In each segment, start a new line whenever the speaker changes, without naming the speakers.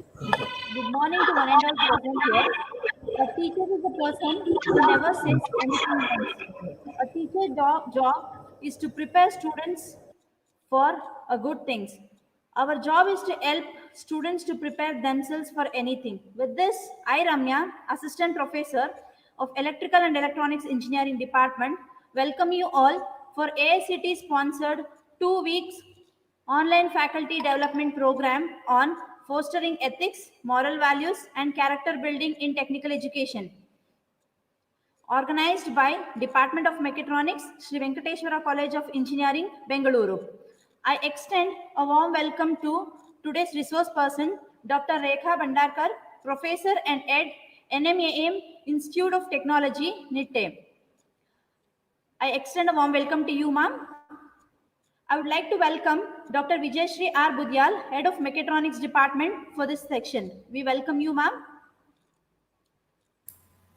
Good morning to one and all present here. A teacher is a person who never sits anything once. A teacher job is to prepare students for a good things. Our job is to help students to prepare themselves for anything. With this, I Ramya, Assistant Professor of Electrical and Electronics Engineering Department, welcome you all for AICT sponsored 2 weeks online faculty development program on fostering ethics, moral values, and character building in technical education, organized by Department of Mechatronics, Sri Venkateswara College of Engineering, Bengaluru. I extend a warm welcome to today's resource person, Dr. Rekha Bandarkar, Professor and Ed, NMAM Institute of Technology, NITTE. I extend a warm welcome to you, ma'am. I would like to welcome Dr. Vijayashree R. Budyal, Head of Mechatronics Department for this section. We welcome you, ma'am.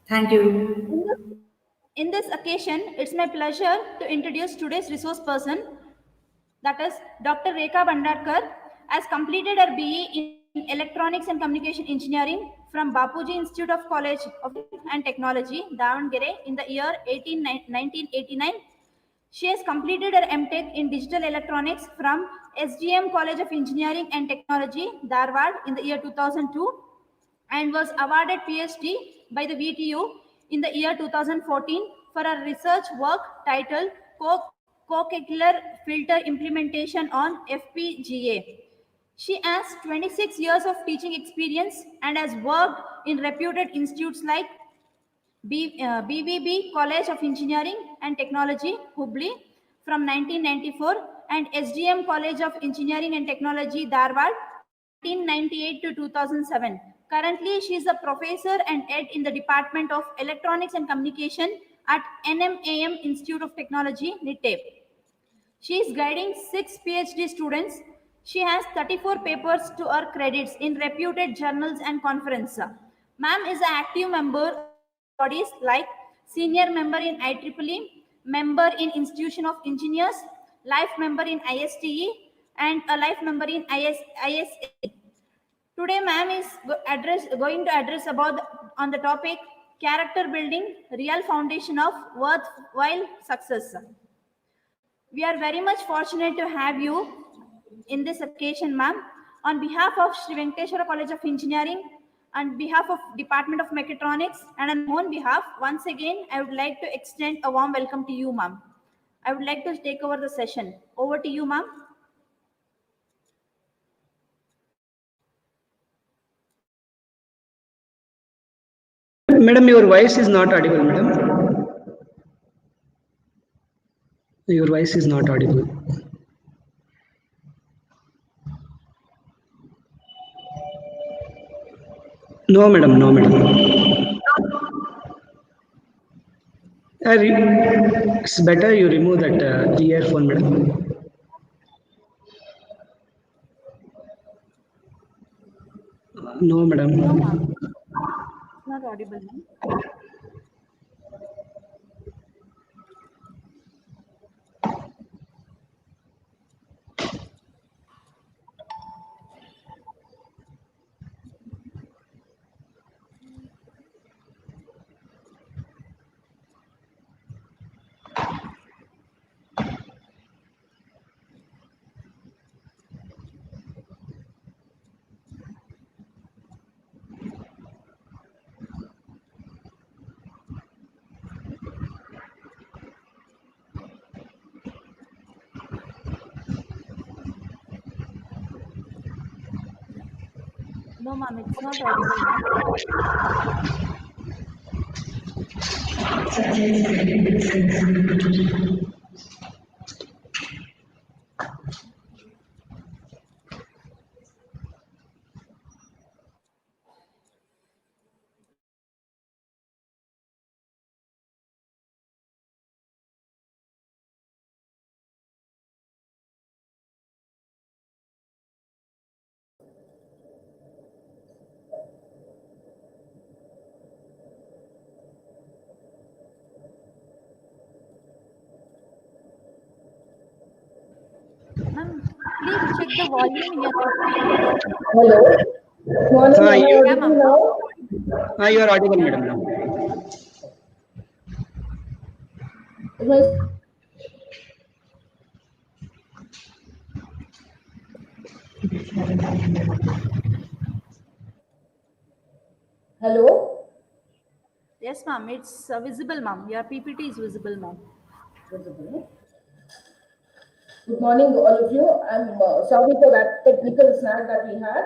Thank you.
In this occasion, it's my pleasure to introduce today's resource person, that is Dr. Rekha Bandarkar, has completed her BE in Electronics and Communication Engineering from Bapuji Institute of College of and Technology, Davangere, in the year 1989. She has completed her MTech in Digital Electronics from SGM College of Engineering and Technology, Dharwad, in the year 2002, and was awarded PhD by the VTU in the year 2014 for her research work titled Co-Curricular Filter Implementation on FPGA. She has 26 years of teaching experience and has worked in reputed institutes like BVB College of Engineering and Technology, Hubli, from 1994, and SGM College of Engineering and Technology, Dharwad, 1998 to 2007. Currently, she is a professor and head in the Department of Electronics and Communication at NMAM Institute of Technology, NITTE. She is guiding 6 PhD students. She has 34 papers to her credits in reputed journals and conferences. Ma'am is an active member bodies like senior member in IEEE, member in Institution of Engineers, life member in ISTE, and a life member in ISA. Today, ma'am is going to address on the topic character building, real foundation of worthwhile success. We are very much fortunate to have you in this occasion, ma'am. On behalf of Sri Venkateswara College of Engineering, on behalf of Department of Mechatronics, and on my own behalf, once again, I would like to extend a warm welcome to you, ma'am. I would like to take over the session. Over to you, ma'am.
Madam, your voice is not audible, madam. Your voice is not audible. No, madam. No, madam. It's better you remove that earphone, madam. No, madam.
No, ma'am. Not audible, ma'am. No, ma'am, it's not audible, ma'am. Ma'am, please check the volume in your computer.
Hello. Morning, am I
You,
Yeah,
audible
ma'am.
now?
you are audible, madam. Now.
Is my hello?
Yes, ma'am. It's visible, ma'am. Your PPT is visible, ma'am.
Visible. Good morning, all of you. I'm sorry for that technical snag that we had.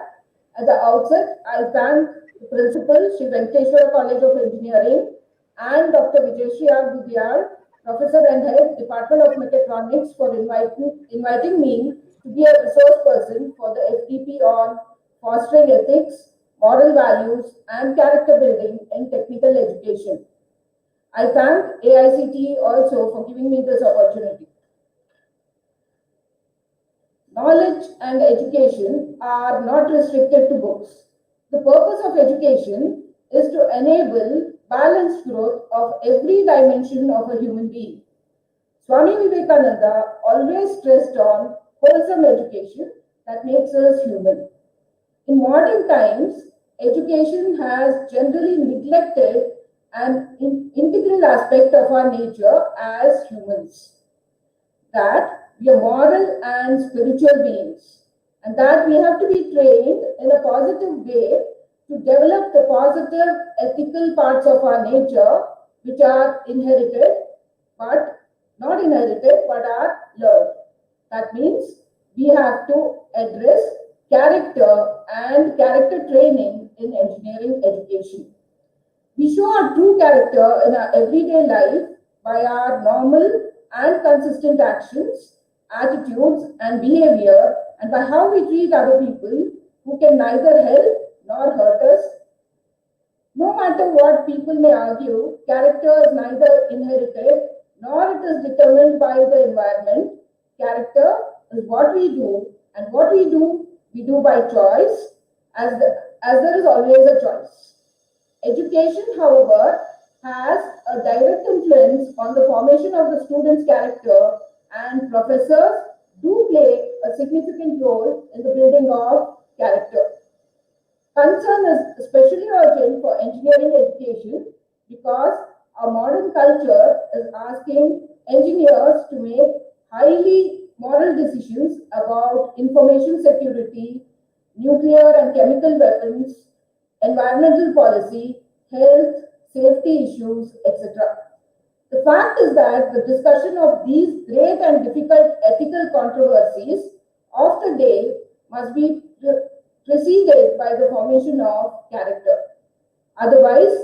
At the outset, I thank the principal, Sri Venkateshwara College of Engineering, and Dr. Vijayashree R. Budiyal, Professor and Head, Department of Mechatronics, for inviting me to be a resource person for the FDP on fostering ethics, moral values, and character building in technical education. I thank AICTE also for giving me this opportunity. Knowledge and education are not restricted to books. The purpose of education is to enable balanced growth of every dimension of a human being. Swami Vivekananda always stressed on wholesome education that makes us human. In modern times, education has generally neglected an integral aspect of our nature as humans, that we are moral and spiritual beings, and that we have to be trained in a positive way to develop the positive ethical parts of our nature, which are inherited, but not inherited, but are learned. That means we have to address character and character training in engineering education. We show our true character in our everyday life by our normal and consistent actions, attitudes, and behavior, and by how we treat other people who can neither help nor hurt us. No matter what people may argue, character is neither inherited nor it is determined by the environment. Character is what we do, and what we do by choice, as there is always a choice. Education, however, has a direct influence on the formation of the student's character, and professors do play a significant role in the building of character. Concern is especially urgent for engineering education because our modern culture is asking engineers to make highly moral decisions about information security, nuclear and chemical weapons, environmental policy, health, safety issues, etc. The fact is that the discussion of these great and difficult ethical controversies of the day must be preceded by the formation of character. Otherwise,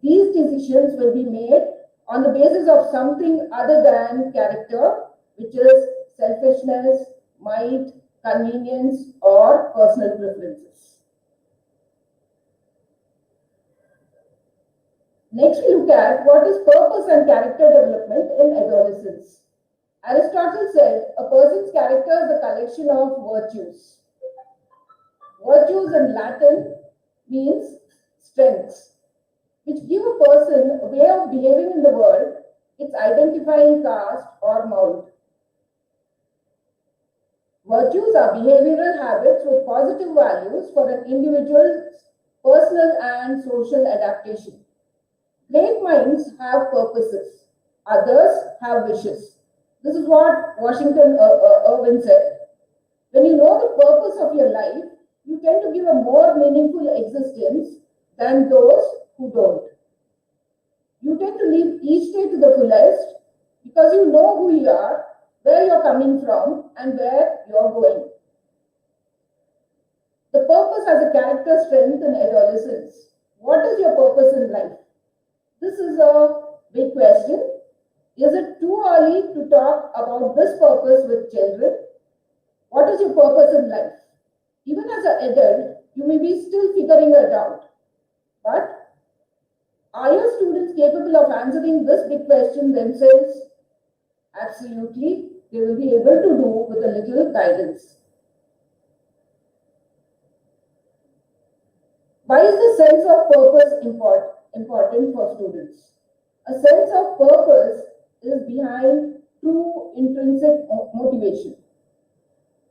these decisions will be made on the basis of something other than character, which is selfishness, might, convenience, or personal preferences. Next, we look at what is purpose and character development in adolescence. Aristotle said a person's character is a collection of virtues. Virtues in Latin means strengths, which give a person a way of behaving in the world, its identifying caste or mold. Virtues are behavioral habits with positive values for an individual's personal and social adaptation. Great minds have purposes, others have wishes. This is what Washington Irving said. When you know the purpose of your life, you tend to give a more meaningful existence than those who don't. You tend to live each day to the fullest because you know who you are, where you're coming from, and where you're going. The purpose has a character strength in adolescence. What is your purpose in life? This is a big question. Is it too early to talk about this purpose with children? What is your purpose in life? Even as an adult, you may be still figuring it out. But are your students capable of answering this big question themselves? Absolutely, they will be able to do with a little guidance. Why is the sense of purpose important for students? A sense of purpose is behind true intrinsic motivation.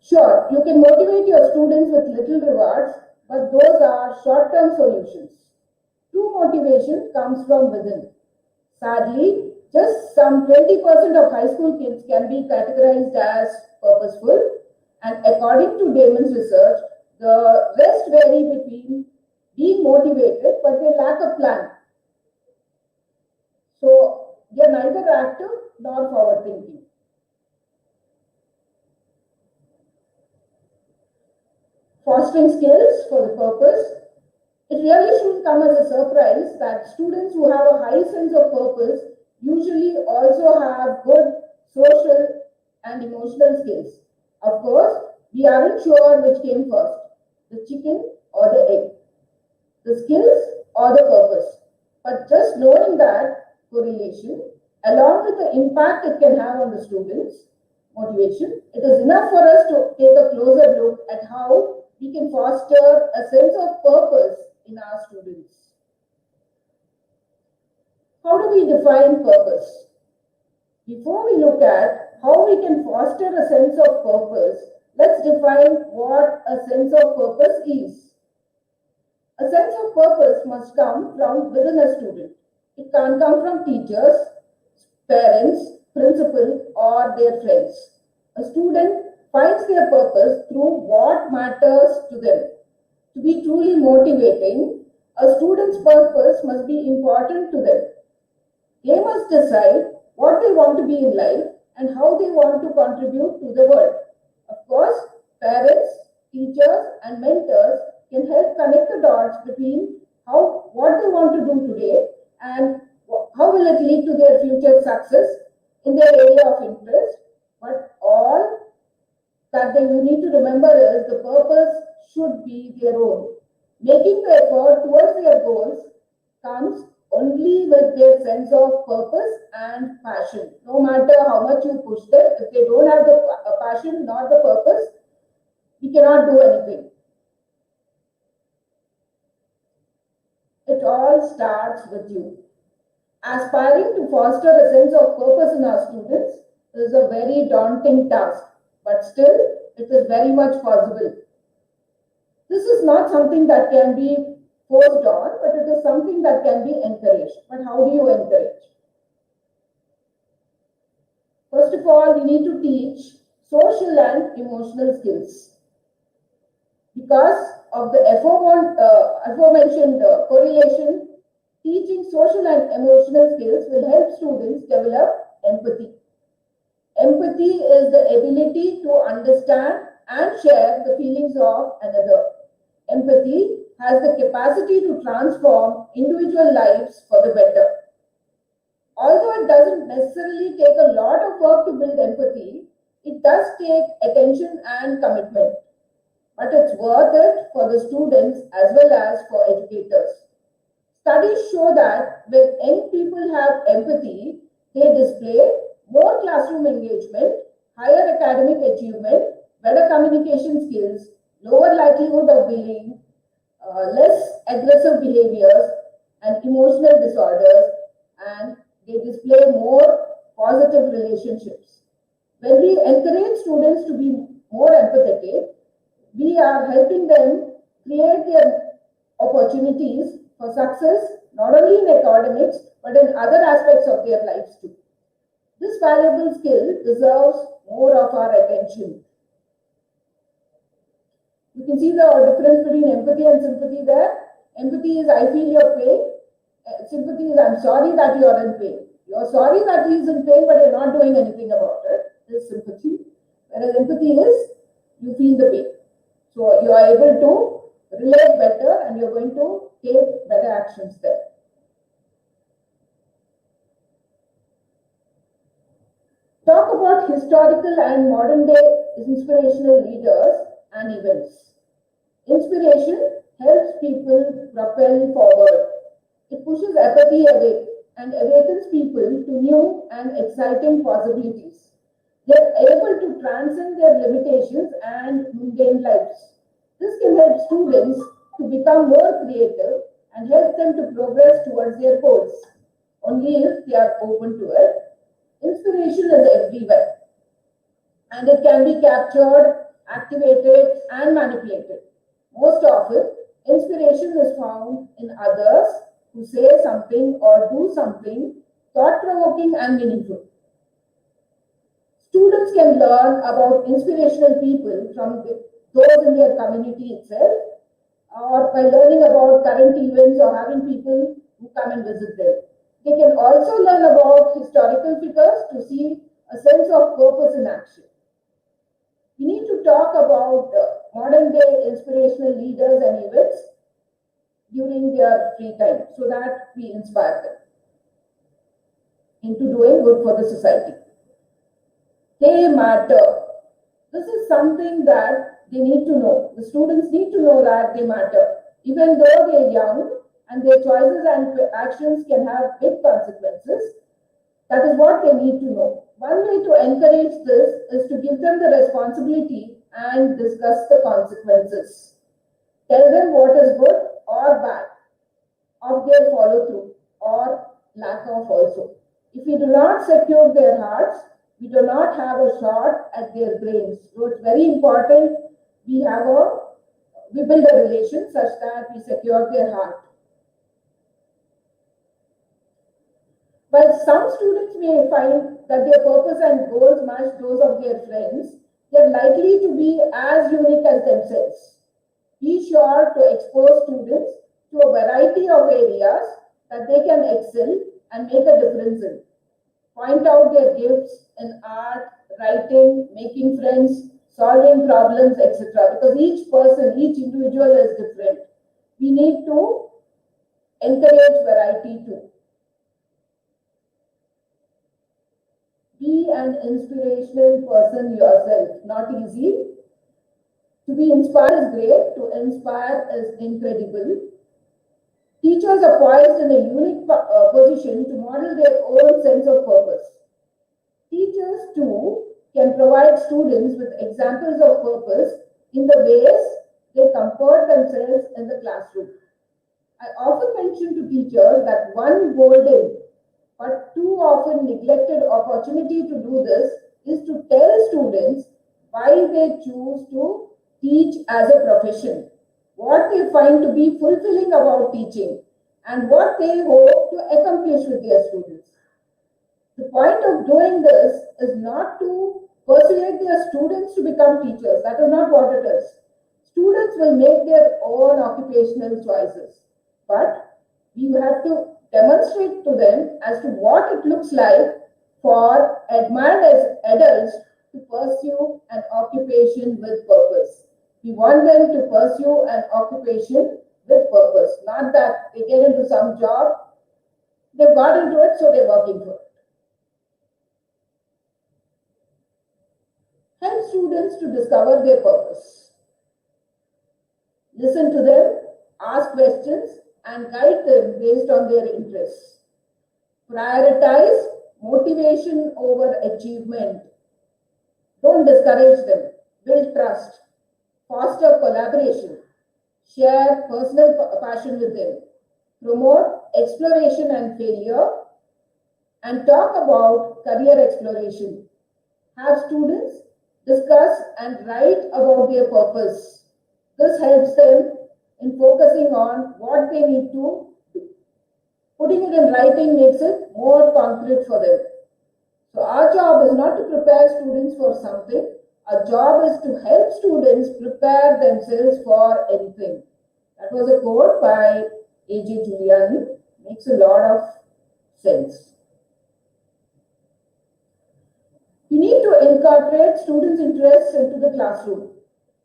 Sure, you can motivate your students with little rewards, but those are short-term solutions. True motivation comes from within. Sadly, just some 20% of high school kids can be categorized as purposeful, and according to Damon's research, the rest vary between being motivated but they lack a plan. So they are neither active nor forward thinking. Fostering skills for the purpose. It really shouldn't come as a surprise that students who have a high sense of purpose usually also have good social and emotional skills. Of course, we aren't sure which came first, the chicken or the egg, the skills or the purpose. But just knowing that correlation, along with the impact it can have on the students' motivation, it is enough for us to take a closer look at how we can foster a sense of purpose in our students. How do we define purpose? Before we look at how we can foster a sense of purpose, let's define what a sense of purpose is. A sense of purpose must come from within a student. It can't come from teachers, parents, principal, or their friends. A student finds their purpose through what matters to them. To be truly motivating, a student's purpose must be important to them. They must decide what they want to be in life and how they want to contribute to the world. Of course, parents, teachers, and mentors can help connect the dots between what they want to do today and how will it lead to their future success in their area of interest. But all that you need to remember is the purpose should be their own. Making the effort towards their goals comes only with their sense of purpose and passion. No matter how much you push them, if they don't have the passion, not the purpose, we cannot do anything. It all starts with you. Aspiring to foster a sense of purpose in our students is a very daunting task, but still, it is very much possible. This is not something that can be forced on, but it is something that can be encouraged. But how do you encourage? First of all, we need to teach social and emotional skills. Because of the aforementioned correlation, teaching social and emotional skills will help students develop empathy. Empathy is the ability to understand and share the feelings of another. Empathy has the capacity to transform individual lives for the better. Although it doesn't necessarily take a lot of work to build empathy, it does take attention and commitment. But it's worth it for the students as well as for educators. Studies show that when young people have empathy, they display more classroom engagement, higher academic achievement, better communication skills, lower likelihood of bullying, less aggressive behaviors and emotional disorders, and they display more positive relationships. When we encourage students to be more empathetic, we are helping them create their opportunities for success, not only in academics, but in other aspects of their lives too. This valuable skill deserves more of our attention. You can see the difference between empathy and sympathy there. Empathy is I feel your pain. Sympathy is I'm sorry that you are in pain. You're sorry that he is in pain, but you're not doing anything about it. This is sympathy. Whereas empathy is you feel the pain. So you are able to relate better and you're going to take better actions there. Talk about historical and modern day inspirational leaders and events. Inspiration helps people propel forward. It pushes apathy away and awakens people to new and exciting possibilities. They are able to transcend their limitations and mundane lives. This can help students to become more creative and help them to progress towards their goals. Only if they are open to it. Inspiration is everywhere and it can be captured, activated, and manipulated. Most often, inspiration is found in others who say something or do something thought-provoking and meaningful. Students can learn about inspirational people from those in their community itself, or by learning about current events or having people who come and visit them. They can also learn about historical figures to see a sense of purpose in action. We need to talk about modern day inspirational leaders and events during their free time so that we inspire them into doing good for the society. They matter. This is something that they need to know. The students need to know that they matter. Even though they're young and their choices and actions can have big consequences, that is what they need to know. One way to encourage this is to give them the responsibility and discuss the consequences. Tell them what is good or bad of their follow through or lack of also. If we do not secure their hearts, we do not have a shot at their brains. So it's very important we build a relation such that we secure their heart. While some students may find that their purpose and goals match those of their friends, they are likely to be as unique as themselves. Be sure to expose students to a variety of areas that they can excel and make a difference in. Point out their gifts in art, writing, making friends, solving problems, etc. Because each person, each individual is different. We need to encourage variety too. Be an inspirational person yourself. Not easy. To be inspired is great. To inspire is incredible. Teachers are poised in a unique position to model their own sense of purpose. Teachers too can provide students with examples of purpose in the ways they comfort themselves in the classroom. I often mention to teachers that one golden but too often neglected opportunity to do this is to tell students why they choose to teach as a profession, what they find to be fulfilling about teaching, and what they hope to accomplish with their students. The point of doing this is not to persuade their students to become teachers. That is not what it is. Students will make their own occupational choices, but we have to demonstrate to them as to what it looks like for admired as adults to pursue an occupation with purpose. We want them to pursue an occupation with purpose, not that they get into some job, they've got into it, so they're working for it. Help students to discover their purpose. Listen to them, ask questions, and guide them based on their interests. Prioritize motivation over achievement. Don't discourage them. Build trust. Foster collaboration. Share personal passion with them. Promote exploration and failure. And talk about career exploration. Have students discuss and write about their purpose. This helps them in focusing on what they need to do. Putting it in writing makes it more concrete for them. So our job is not to prepare students for something. Our job is to help students prepare themselves for anything. That was a quote by A.J. Giuliani. Makes a lot of sense. You need to incorporate students' interests into the classroom.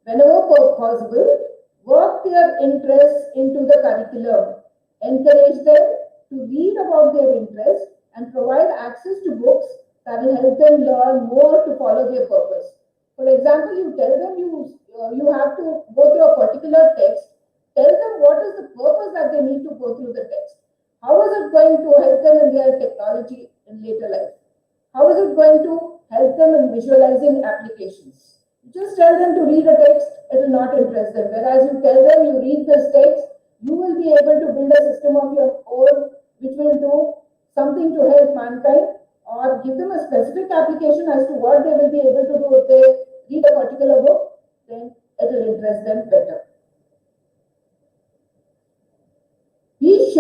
Whenever possible, work their interests into the curriculum. Encourage them to read about their interests and provide access to books that will help them learn more to follow their purpose. For example, you tell them you have to go through a particular text. Tell them what is the purpose that they need to go through the text. How is it going to help them in their technology in later life? How is it going to help them in visualizing applications? Just tell them to read a text, it will not interest them. Whereas you tell them you read this text, you will be able to build a system of your own which will do something to help mankind, or give them a specific application as to what they will be able to do if they read a particular book, then it will interest them better.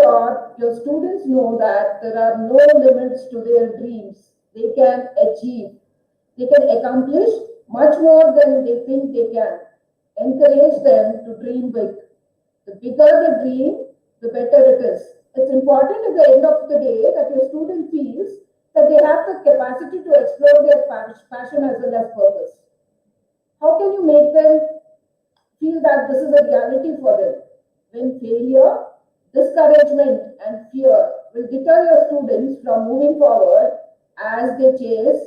sure your students know that there are no limits to their dreams. They can achieve, they can accomplish much more than they think they can. Encourage them to dream big. The bigger the dream, the better it is. It's important at the end of the day that your student feels that they have the capacity to explore their passion as well as purpose. How can you make them feel that this is a reality for them? When failure, discouragement, and fear will deter your students from moving forward as they chase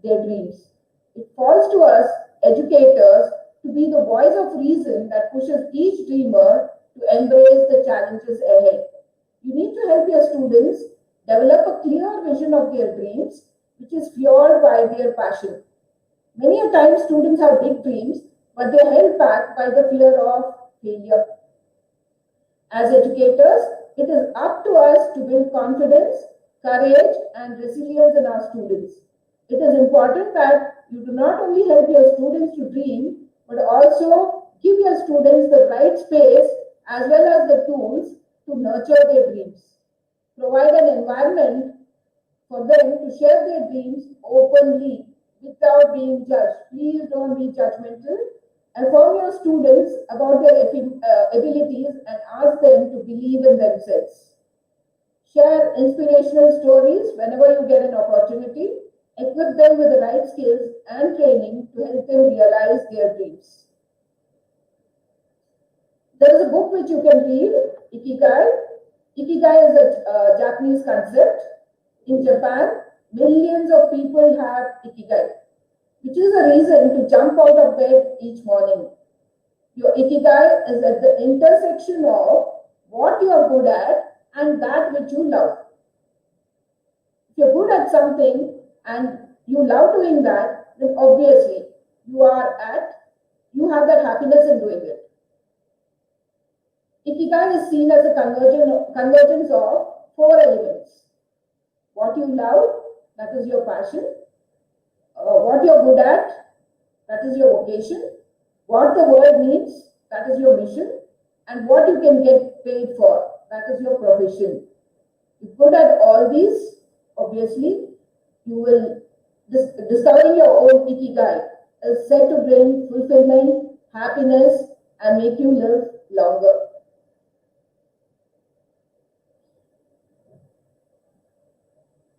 their dreams. It falls to us, educators, to be the voice of reason that pushes each dreamer to embrace the challenges ahead. You need to help your students develop a clear vision of their dreams, which is fueled by their passion. Many a times, students have big dreams, but they're held back by the fear of failure. As educators, it is up to us to build confidence, courage, and resilience in our students. It is important that you do not only help your students to dream, but also give your students the right space as well as the tools to nurture their dreams. Provide an environment for them to share their dreams openly without being judged. Please don't be judgmental. Inform your students about their abilities and ask them to believe in themselves. Share inspirational stories whenever you get an opportunity. Equip them with the right skills and training to help them realize their dreams. There is a book which you can read, Ikigai. Ikigai is a Japanese concept. In Japan, millions of people have Ikigai, which is a reason to jump out of bed each morning. Your Ikigai is at the intersection of what you are good at and that which you love. If you're good at something and you love doing that, then obviously you have that happiness in doing it. Ikigai is seen as a convergence of four elements. What you love, that is your passion. What you're good at, that is your vocation. What the world needs, that is your mission. And what you can get paid for, that is your profession. If you're good at all these, obviously, you will discovering your own Ikigai is said to bring fulfillment, happiness, and make you live longer.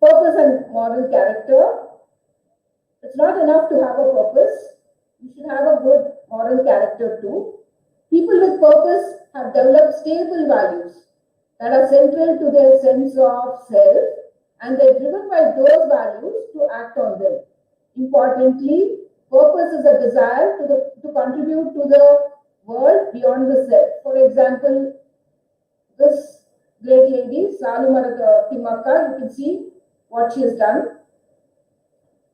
Purpose and moral character. It's not enough to have a purpose. You should have a good moral character too. People with purpose have developed stable values that are central to their sense of self, and they're driven by those values to act on them. Importantly, purpose is a desire to contribute to the world beyond the self. For example, this great lady, Salumaraka Timaka, you can see what she has done.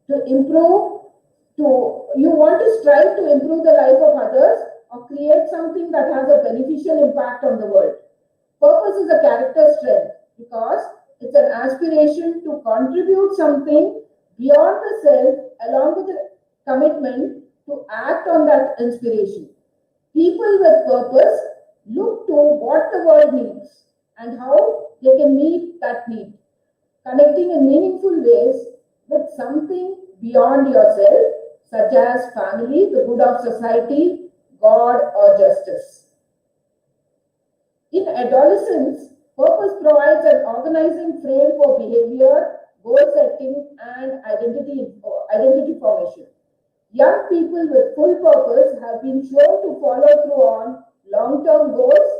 To improve, you want to strive to improve the life of others or create something that has a beneficial impact on the world. Purpose is a character strength because it's an aspiration to contribute something beyond the self along with a commitment to act on that inspiration. People with purpose look to what the world needs and how they can meet that need, connecting in meaningful ways with something beyond yourself, such as family, the good of society, God, or justice. In adolescence, purpose provides an organizing frame for behavior, goal setting, and identity formation. Young people with full purpose have been shown to follow through on long-term goals,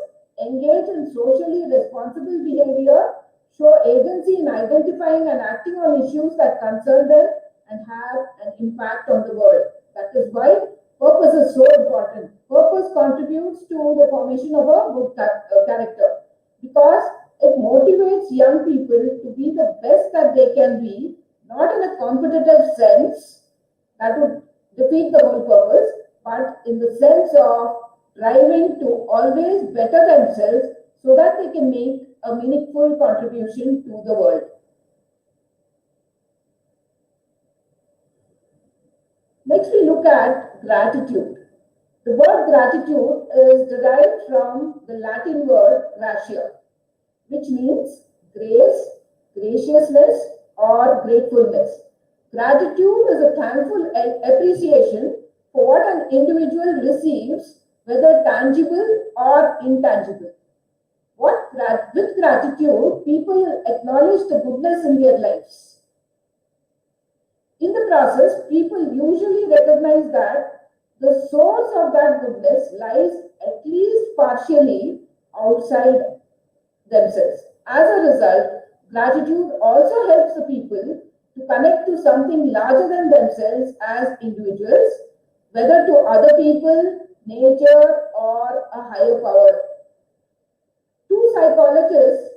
engage in socially responsible behavior, show agency in identifying and acting on issues that concern them, and have an impact on the world. That is why purpose is so important. Purpose contributes to the formation of a good character because it motivates young people to be the best that they can be, not in a competitive sense that would defeat the whole purpose, but in the sense of driving to always better themselves so that they can make a meaningful contribution to the world. Next, we look at gratitude. The word gratitude is derived from the Latin word gratia, which means grace, graciousness, or gratefulness. Gratitude is a thankful appreciation for what an individual receives, whether tangible or intangible. With gratitude, people acknowledge the goodness in their lives. In the process, people usually recognize that the source of that goodness lies at least partially outside themselves. As a result, gratitude also helps the people to connect to something larger than themselves as individuals, whether to other people, nature, or a higher power. Two psychologists,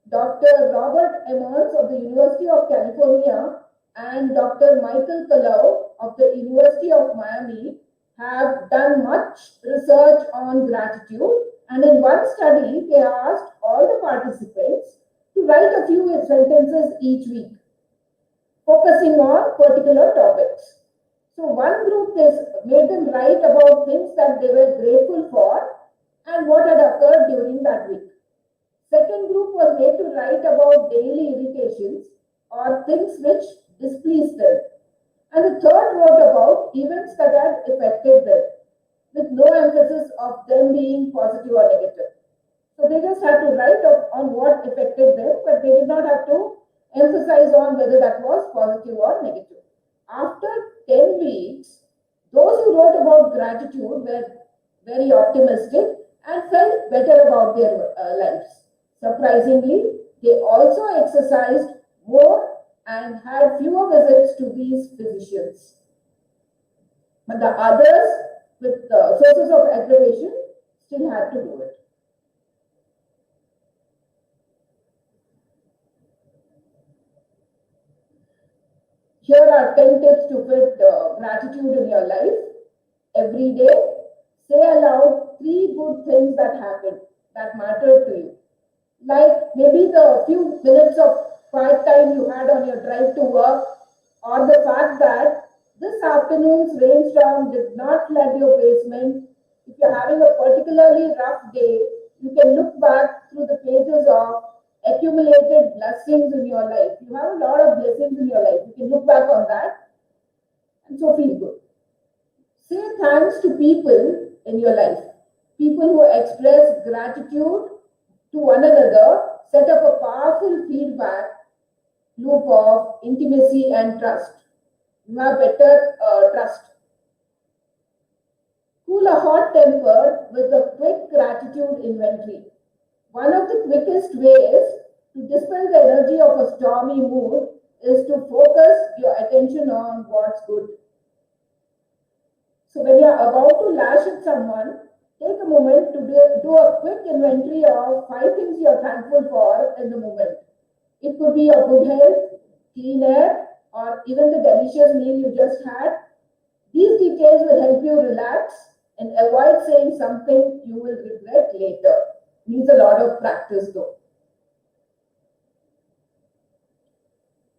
Dr. Robert Emmons of the University of California and Dr. Michael Kalau of the University of Miami, have done much research on gratitude, and in one study, they asked all the participants to write a few sentences each week, focusing on particular topics. So one group made them write about things that they were grateful for and what had occurred during that week. Second group was made to write about daily irritations or things which displeased them. And the third wrote about events that had affected them, with no emphasis of them being positive or negative. So they just had to write on what affected them, but they did not have to emphasize on whether that was positive or negative. After 10 weeks, those who wrote about gratitude were very optimistic and felt better about their lives. Surprisingly, they also exercised more and had fewer visits to these physicians. But the others with sources of aggravation still had to do it. Here are 10 tips to fit gratitude in your life. Every day, say aloud 3 good things that happened, that mattered to you. Like maybe the few minutes of quiet time you had on your drive to work, or the fact that this afternoon's rainstorm did not flood your basement. If you're having a particularly rough day, you can look back through the pages of accumulated blessings in your life. You have a lot of blessings in your life. You can look back on that and so feel good. Say thanks to people in your life. People who express gratitude to one another set up a powerful feedback loop of intimacy and trust. You have better trust. Cool a hot temper with a quick gratitude inventory. One of the quickest ways to dispel the energy of a stormy mood is to focus your attention on what's good. So when you're about to lash at someone, take a moment to do a quick inventory of 5 things you're thankful for in the moment. It could be your good health, clean air, or even the delicious meal you just had. These details will help you relax and avoid saying something you will regret later. Needs a lot of practice though.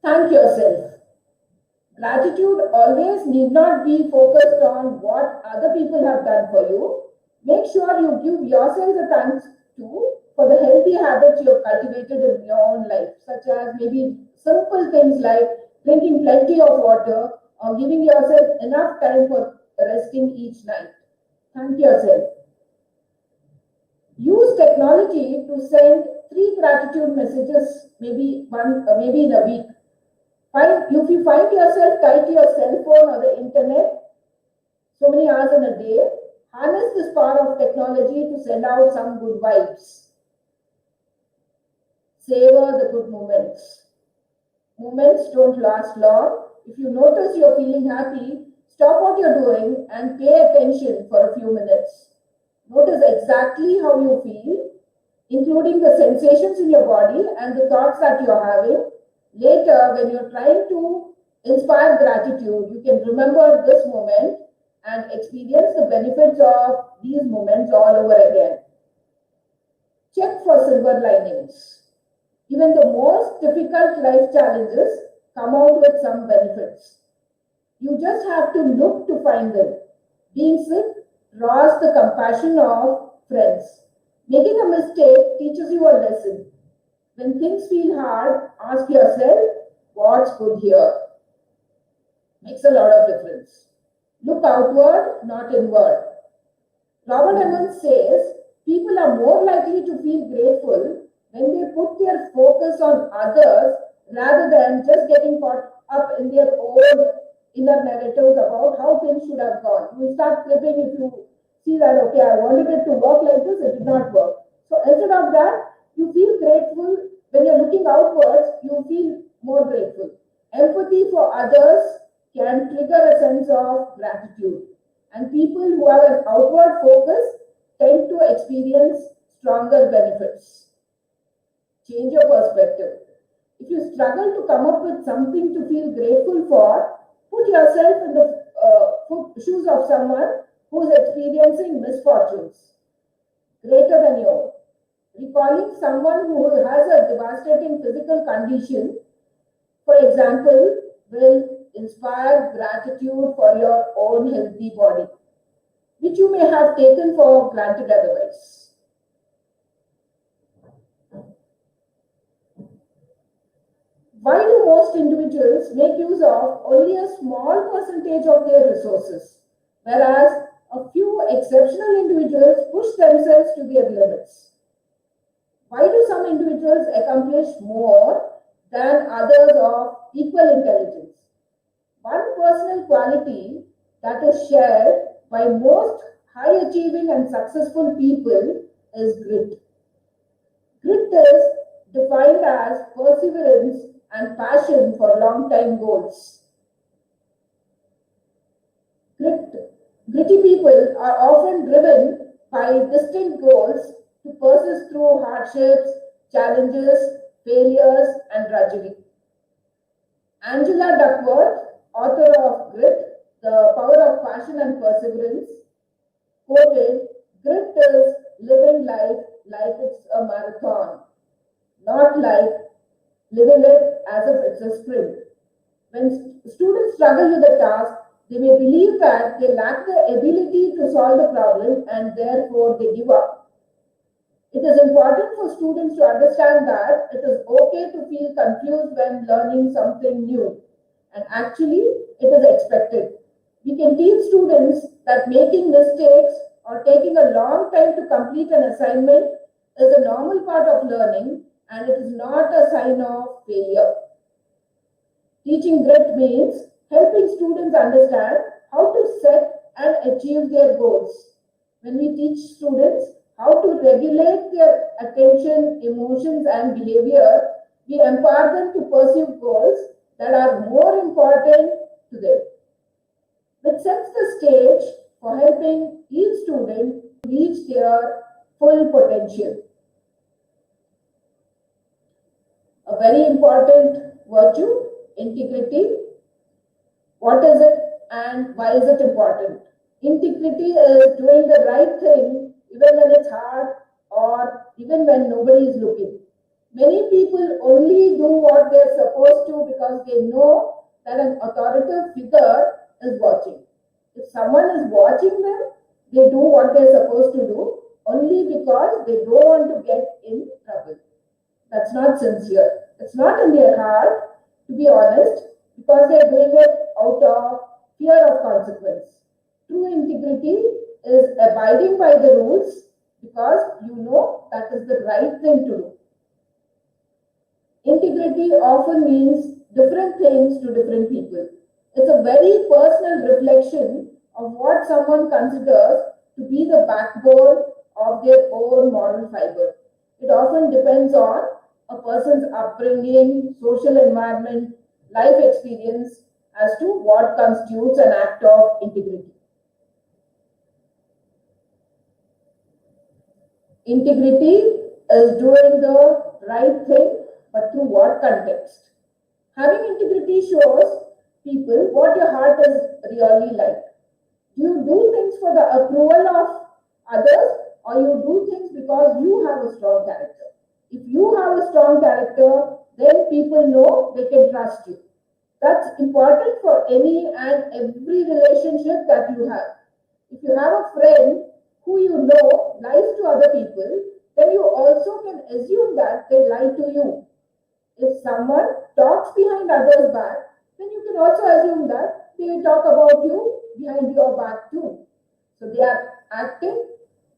Thank yourself. Gratitude always need not be focused on what other people have done for you. Make sure you give yourself the thanks too for the healthy habits you have cultivated in your own life, such as maybe simple things like drinking plenty of water or giving yourself enough time for resting each night. Thank yourself. Use technology to send 3 gratitude messages, maybe in a week. If you find yourself tied to your cell phone or the internet so many hours in a day, harness this power of technology to send out some good vibes. Savor the good moments. Moments don't last long. If you notice you're feeling happy, stop what you're doing and pay attention for a few minutes. Notice exactly how you feel, including the sensations in your body and the thoughts that you're having. Later, when you're trying to inspire gratitude, you can remember this moment and experience the benefits of these moments all over again. Check for silver linings. Even the most difficult life challenges come out with some benefits. You just have to look to find them. Being sick draws the compassion of friends. Making a mistake teaches you a lesson. When things feel hard, ask yourself, what's good here? Makes a lot of difference. Look outward, not inward. Robert Emmons says people are more likely to feel grateful when they put their focus on others rather than just getting caught up in their own inner narratives about how things should have gone. You start flipping if you see that, okay, I wanted it to work like this, it did not work. So instead of that, you feel grateful. When you're looking outwards, you feel more grateful. Empathy for others can trigger a sense of gratitude. And people who have an outward focus tend to experience stronger benefits. Change your perspective. If you struggle to come up with something to feel grateful for, put yourself in the shoes of someone who is experiencing misfortunes greater than yours. Recalling someone who has a devastating physical condition, for example, will inspire gratitude for your own healthy body, which you may have taken for granted otherwise. Why do most individuals make use of only a small percentage of their resources, whereas a few exceptional individuals push themselves to their limits? Why do some individuals accomplish more than others of equal intelligence? One personal quality that is shared by most high achieving and successful people is grit. Grit is defined as perseverance and passion for long time goals. Gritty people are often driven by distinct goals to persist through hardships, challenges, failures, and drudgery. Angela Duckworth, author of Grit, The Power of Passion and Perseverance, quoted, "Grit is living life like it's a marathon, not like living it as if it's a sprint." When students struggle with a task, they may believe that they lack the ability to solve the problem and therefore they give up. It is important for students to understand that it is okay to feel confused when learning something new, and actually, it is expected. We can teach students that making mistakes or taking a long time to complete an assignment is a normal part of learning and it is not a sign of failure. Teaching grit means helping students understand how to set and achieve their goals. When we teach students how to regulate their attention, emotions, and behavior, we empower them to pursue goals that are more important to them. Which sets the stage for helping each student reach their full potential. A very important virtue, integrity. What is it and why is it important? Integrity is doing the right thing even when it's hard or even when nobody is looking. Many people only do what they're supposed to because they know that an authoritative figure is watching. If someone is watching them, they do what they're supposed to do only because they don't want to get in trouble. That's not sincere. It's not in their heart, to be honest, because they're doing it out of fear of consequence. True integrity is abiding by the rules because you know that is the right thing to do. Integrity often means different things to different people. It's a very personal reflection of what someone considers to be the backbone of their own moral fiber. It often depends on a person's upbringing, social environment, life experience as to what constitutes an act of integrity. Integrity is doing the right thing, but through what context? Having integrity shows people what your heart is really like. Do you do things for the approval of others or you do things because you have a strong character? If you have a strong character, then people know they can trust you. That's important for any and every relationship that you have. If you have a friend who you know lies to other people, then you also can assume that they lie to you. If someone talks behind others' back, then you can also assume that they talk about you behind your back too. So they are acting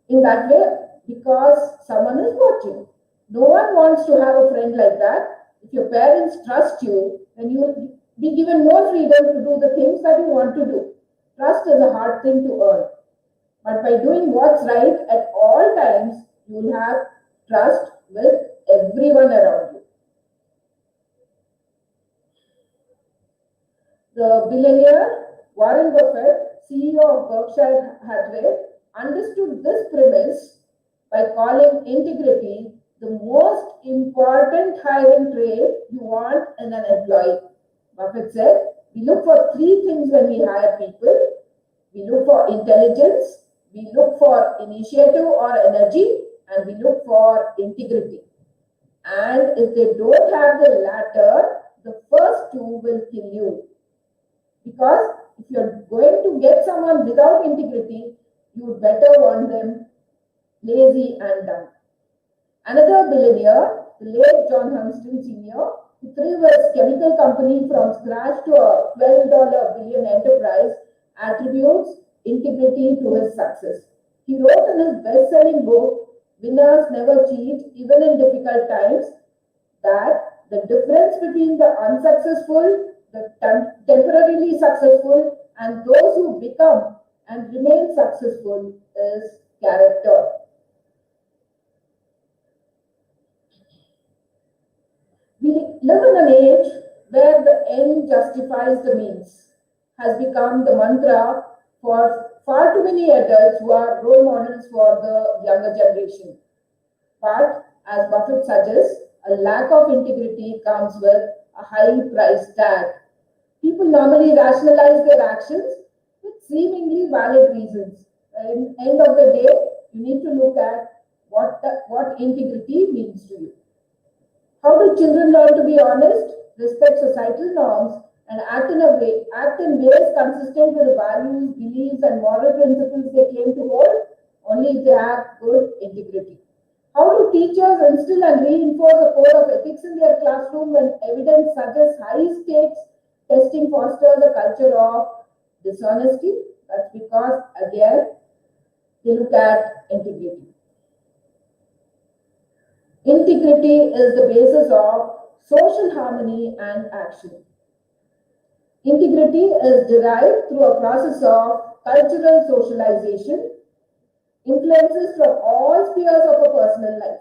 in that way because someone is watching. No one wants to have a friend like that. If your parents trust you, then you will be given more freedom to do the things that you want to do. Trust is a hard thing to earn. But by doing what's right at all times, you will have trust with everyone around you. The billionaire Warren Buffett, CEO of Berkshire Hathaway, understood this premise by calling integrity the most important hiring trait you want in an employee. Buffett said, we look for three things when we hire people. We look for intelligence, we look for initiative or energy, and we look for integrity. And if they don't have the latter, the first two will kill you. Because if you're going to get someone without integrity, you better want them lazy and dumb. Another billionaire, the late John Hunston Sr., who threw his chemical company from scratch to a $12 billion enterprise, attributes integrity to his success. He wrote in his best-selling book, Winners Never Cheat, Even in Difficult Times, that the difference between the unsuccessful, the temporarily successful, and those who become and remain successful is character. We live in an age where the end justifies the means has become the mantra for far too many adults who are role models for the younger generation. But as Buffett suggests, a lack of integrity comes with a high price tag. People normally rationalize their actions with seemingly valid reasons. At the end of the day, you need to look at what integrity means to you. How do children learn to be honest, respect societal norms, and act in ways consistent with the values, beliefs, and moral principles they claim to hold? Only if they have good integrity. How do teachers instill and reinforce a code of ethics in their classroom when evidence suggests high stakes testing fosters a culture of dishonesty? That's because, again, they look at integrity. Integrity is the basis of social harmony and action. Integrity is derived through a process of cultural socialization, influences from all spheres of a personal life.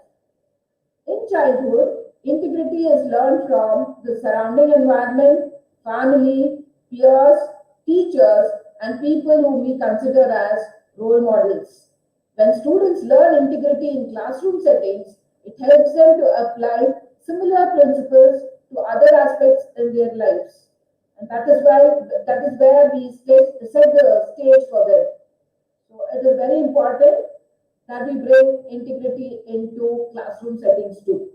In childhood, integrity is learned from the surrounding environment, family, peers, teachers, and people whom we consider as role models. When students learn integrity in classroom settings, it helps them to apply similar principles to other aspects in their lives. And that is where we set the stage for them. So it is very important that we bring integrity into classroom settings too.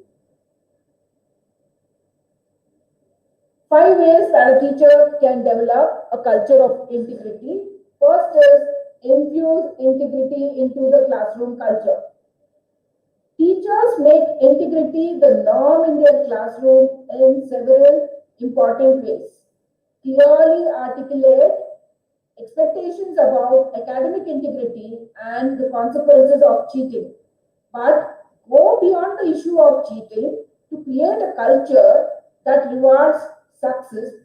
5 ways that a teacher can develop a culture of integrity. First is infuse integrity into the classroom culture. Teachers make integrity the norm in their classroom in several important ways. Clearly articulate expectations about academic integrity and the consequences of cheating, but go beyond the issue of cheating to create a culture that rewards success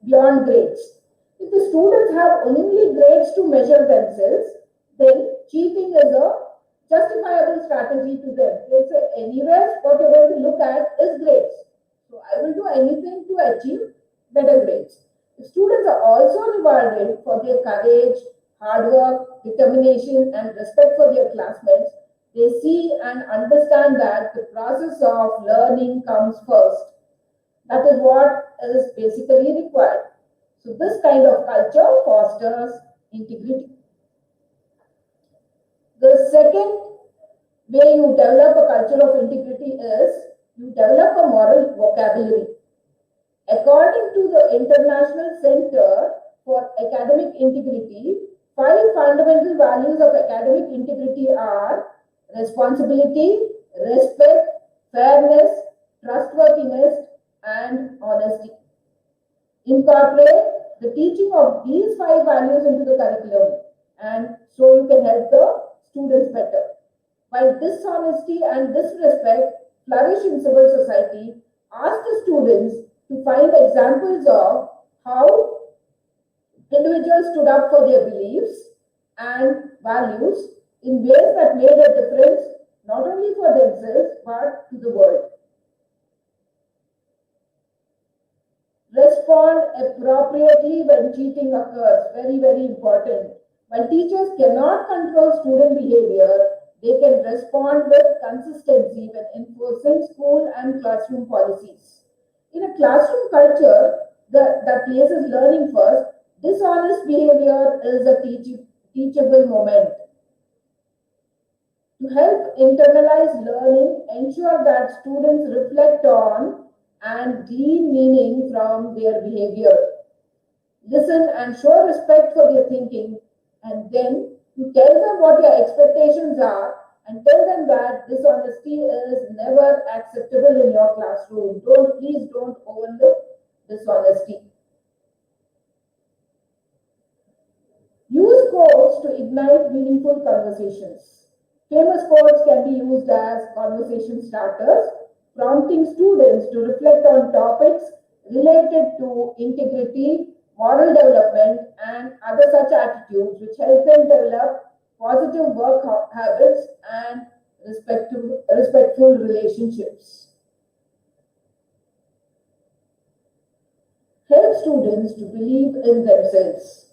beyond grades. If the students have only grades to measure themselves, then cheating is a justifiable strategy to them. They say, anywhere, what you're going to look at is grades. So I will do anything to achieve better grades. The students are also rewarded for their courage, hard work, determination, and respect for their classmates. They see and understand that the process of learning comes first. That is what is basically required. So this kind of culture fosters integrity. The second way you develop a culture of integrity is you develop a moral vocabulary. According to the International Center for Academic Integrity, 5 fundamental values of academic integrity are responsibility, respect, fairness, trustworthiness, and honesty. Incorporate the teaching of these 5 values into the curriculum, and so you can help the students better. While dishonesty and disrespect flourish in civil society, ask the students to find examples of how individuals stood up for their beliefs and values in ways that made a difference not only for themselves but to the world. Respond appropriately when cheating occurs. Very, very important. When teachers cannot control student behavior, they can respond with consistency when enforcing school and classroom policies. In a classroom culture that places learning first, dishonest behavior is a teachable moment. To help internalize learning, ensure that students reflect on and glean meaning from their behavior. Listen and show respect for their thinking, and then you tell them what your expectations are and tell them that dishonesty is never acceptable in your classroom. Please don't overlook dishonesty. Use quotes to ignite meaningful conversations. Famous quotes can be used as conversation starters, prompting students to reflect on topics related to integrity, moral development, and other such attitudes which help them develop positive work habits and respectful relationships. Help students to believe in themselves.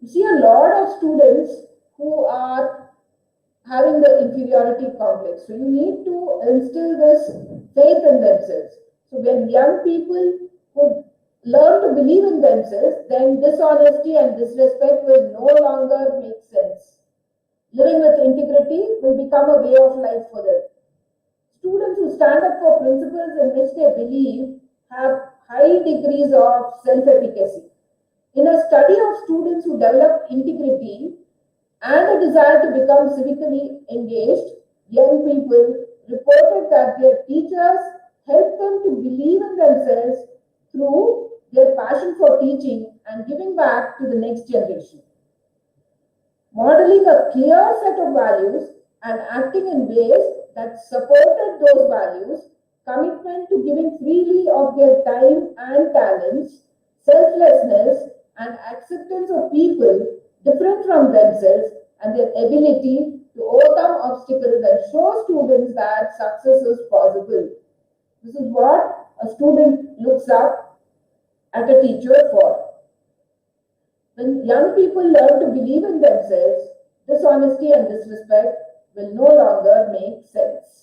You see a lot of students who are having the inferiority complex. So you need to instill this faith in themselves. So when young people who learn to believe in themselves, then dishonesty and disrespect will no longer make sense. Living with integrity will become a way of life for them. Students who stand up for principles in which they believe have high degrees of self-efficacy. In a study of students who develop integrity and a desire to become civically engaged, young people reported that their teachers helped them to believe in themselves through their passion for teaching and giving back to the next generation. Modeling a clear set of values and acting in ways that supported those values, commitment to giving freely of their time and talents, selflessness, and acceptance of people different from themselves, and their ability to overcome obstacles and show students that success is possible. This is what a student looks up at a teacher for. When young people learn to believe in themselves, dishonesty and disrespect will no longer make sense.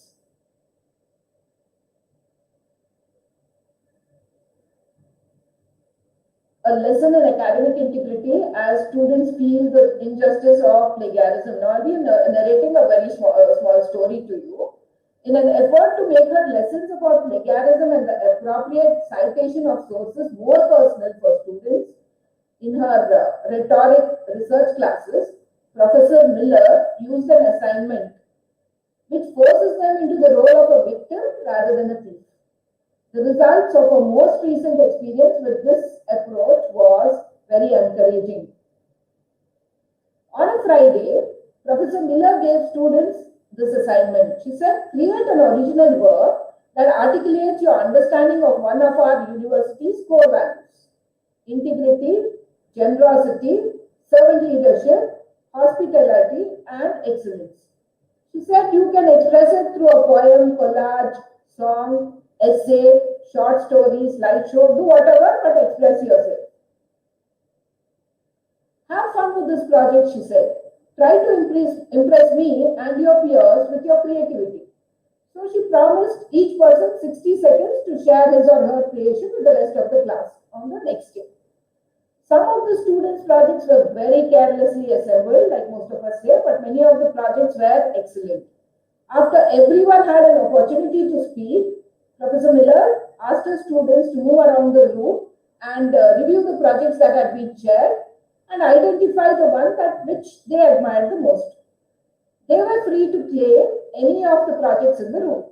A lesson in academic integrity as students feel the injustice of plagiarism. Now, I'll be narrating a very small story to you. In an effort to make her lessons about plagiarism and the appropriate citation of sources more personal for students, in her rhetoric research classes, Professor Miller used an assignment which forces them into the role of a victim rather than a thief. The results of a most recent experience with this approach was very encouraging. On a Friday, Professor Miller gave students this assignment. She said, create an original work that articulates your understanding of one of our university's core values: integrity, generosity, servant leadership, hospitality, and excellence. She said you can express it through a poem, collage, song, essay, short story, slideshow, do whatever, but express yourself. Have fun with this project, she said. Try to impress me and your peers with your creativity. So she promised each person 60 seconds to share his or her creation with the rest of the class on the next day. Some of the students' projects were very carelessly assembled, like most of us say, but many of the projects were excellent. After everyone had an opportunity to speak, Professor Miller asked her students to move around the room and review the projects that had been shared and identify the one which they admired the most. They were free to claim any of the projects in the room.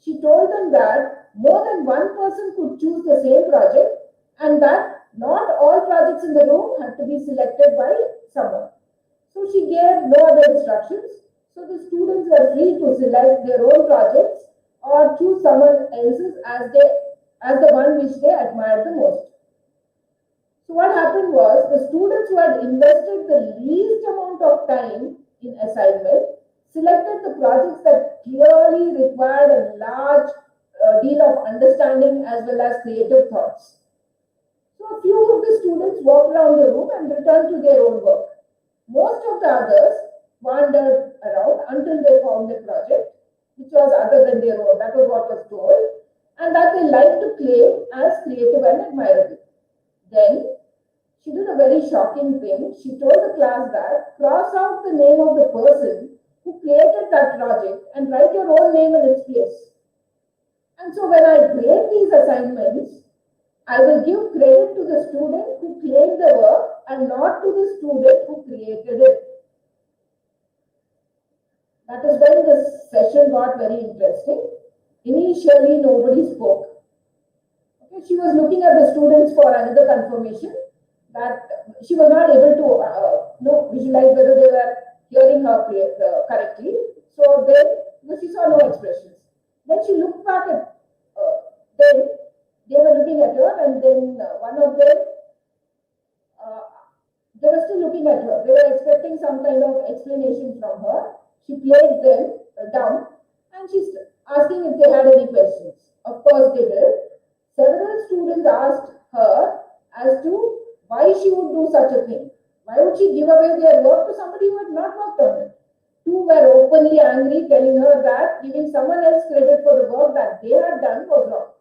She told them that more than one person could choose the same project and that not all projects in the room had to be selected by someone. So she gave no other instructions. So the students were free to select their own projects or choose someone else's as the one which they admired the most. So what happened was the students who had invested the least amount of time in assignment selected the projects that clearly required a large deal of understanding as well as creative thoughts. So a few of the students walked around the room and returned to their own work. Most of the others wandered around until they found a project which was other than their own. That was what was told, and that they liked to claim as creative and admirable. Then she did a very shocking thing. She told the class that cross out the name of the person who created that project and write your own name in its place. And so when I grade these assignments, I will give credit to the student who claimed the work and not to the student who created it. That is when the session got very interesting. Initially, nobody spoke. Okay, she was looking at the students for another confirmation that she was not able to visualize whether they were hearing her correctly. So then she saw no expressions. Then she looked back at them. They were looking at her, and then one of them, they were still looking at her. They were expecting some kind of explanation from her. She played them down, and she's asking if they had any questions. Of course, they did. Several students asked her as to why she would do such a thing. Why would she give away their work to somebody who had not worked on it? Two were openly angry, telling her that giving someone else credit for the work that they had done was wrong.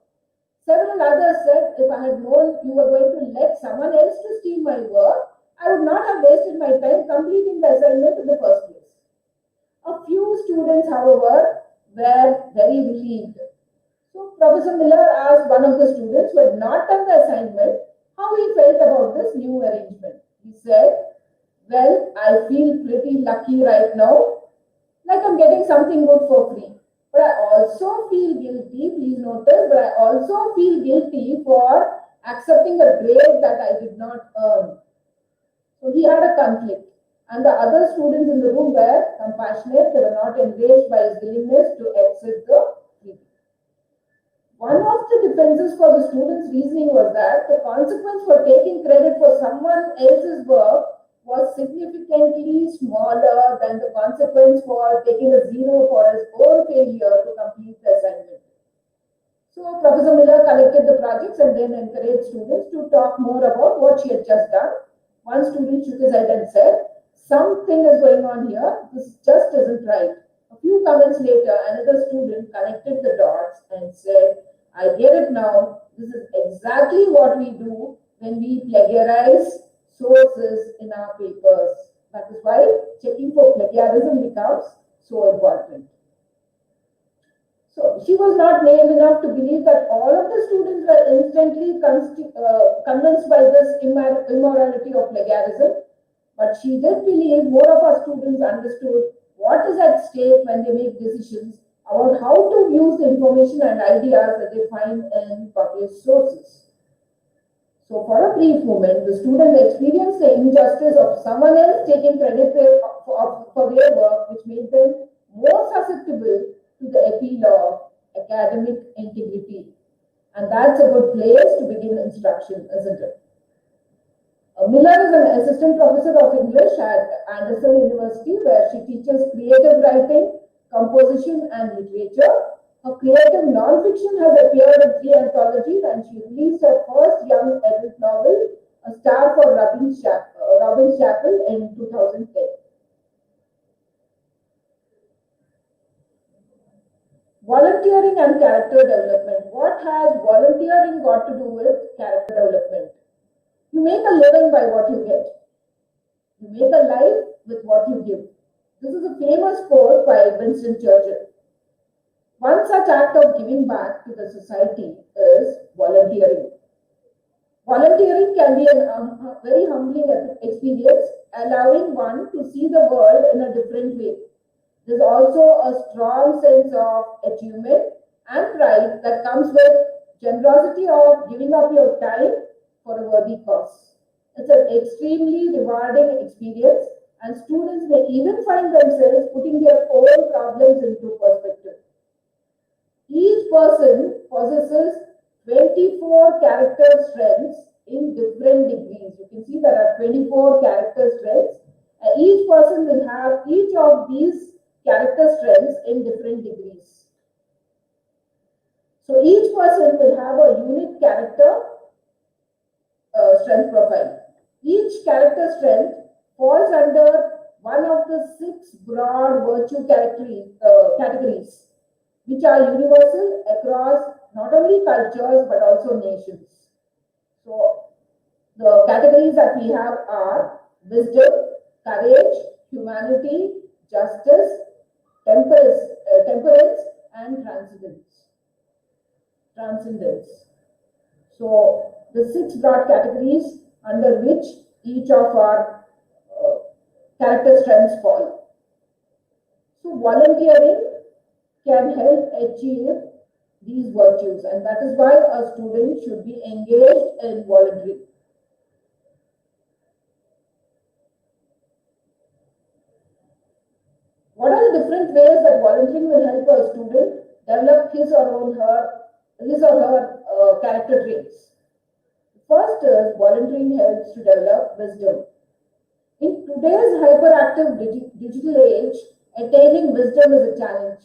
Several others said, if I had known you were going to let someone else to steal my work, I would not have wasted my time completing the assignment in the first place. A few students, however, were very relieved. So Professor Miller asked one of the students who had not done the assignment how he felt about this new arrangement. He said, well, I feel pretty lucky right now, like I'm getting something good for free. But I also feel guilty, please notice, but I also feel guilty for accepting a grade that I did not earn. So he had a conflict. And the other students in the room were compassionate, they were not enraged by his willingness to exit the meeting. One of the defenses for the students' reasoning was that the consequence for taking credit for someone else's work was significantly smaller than the consequence for taking a zero for his own failure to complete the assignment. So Professor Miller collected the projects and then encouraged students to talk more about what she had just done. One student shook his head and said, something is going on here, this just isn't right. A few comments later, another student connected the dots and said, I get it now, this is exactly what we do when we plagiarize sources in our papers. That is why checking for plagiarism becomes so important. So she was not naive enough to believe that all of the students were instantly convinced by this immorality of plagiarism, but she did believe more of our students understood what is at stake when they make decisions about how to use the information and ideas that they find in published sources. So for a brief moment, the students experienced the injustice of someone else taking credit for their work, which made them more susceptible to the appeal of academic integrity. And that's a good place to begin instruction, isn't it? Miller is an assistant professor of English at Anderson University, where she teaches creative writing, composition, and literature. Her creative non-fiction has appeared in 3 anthologies, and she released her first young adult novel, A Star for Robin Chapel, in 2010. Volunteering and character development. What has volunteering got to do with character development? You make a living by what you get. You make a life with what you give. This is a famous quote by Winston Churchill. One such act of giving back to the society is volunteering. Volunteering can be a very humbling experience, allowing one to see the world in a different way. There's also a strong sense of achievement and pride that comes with generosity of giving up your time for a worthy cause. It's an extremely rewarding experience, and students may even find themselves putting their own problems into perspective. Each person possesses 24 character strengths in different degrees. You can see there are 24 character strengths, and each person will have each of these character strengths in different degrees. So each person will have a unique character strength profile. Each character strength falls under one of the 6 broad virtue categories, which are universal across not only cultures but also nations. So the categories that we have are wisdom, courage, humanity, justice, temperance, and transcendence. So the 6 broad categories under which each of our character strengths fall. So volunteering can help achieve these virtues, and that is why a student should be engaged in volunteering. What are the different ways that volunteering will help a student develop his or her character traits? First is volunteering helps to develop wisdom. In today's hyperactive digital age, attaining wisdom is a challenge.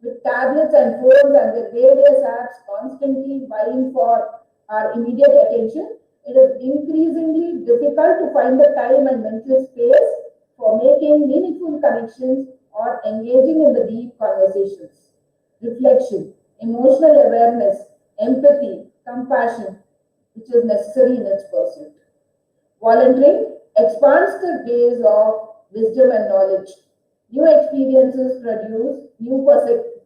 With tablets and phones and the various apps constantly vying for our immediate attention, it is increasingly difficult to find the time and mental space for making meaningful connections or engaging in the deep conversations. Reflection, emotional awareness, empathy, compassion, which is necessary in its pursuit. Volunteering expands the gaze of wisdom and knowledge. New experiences produce new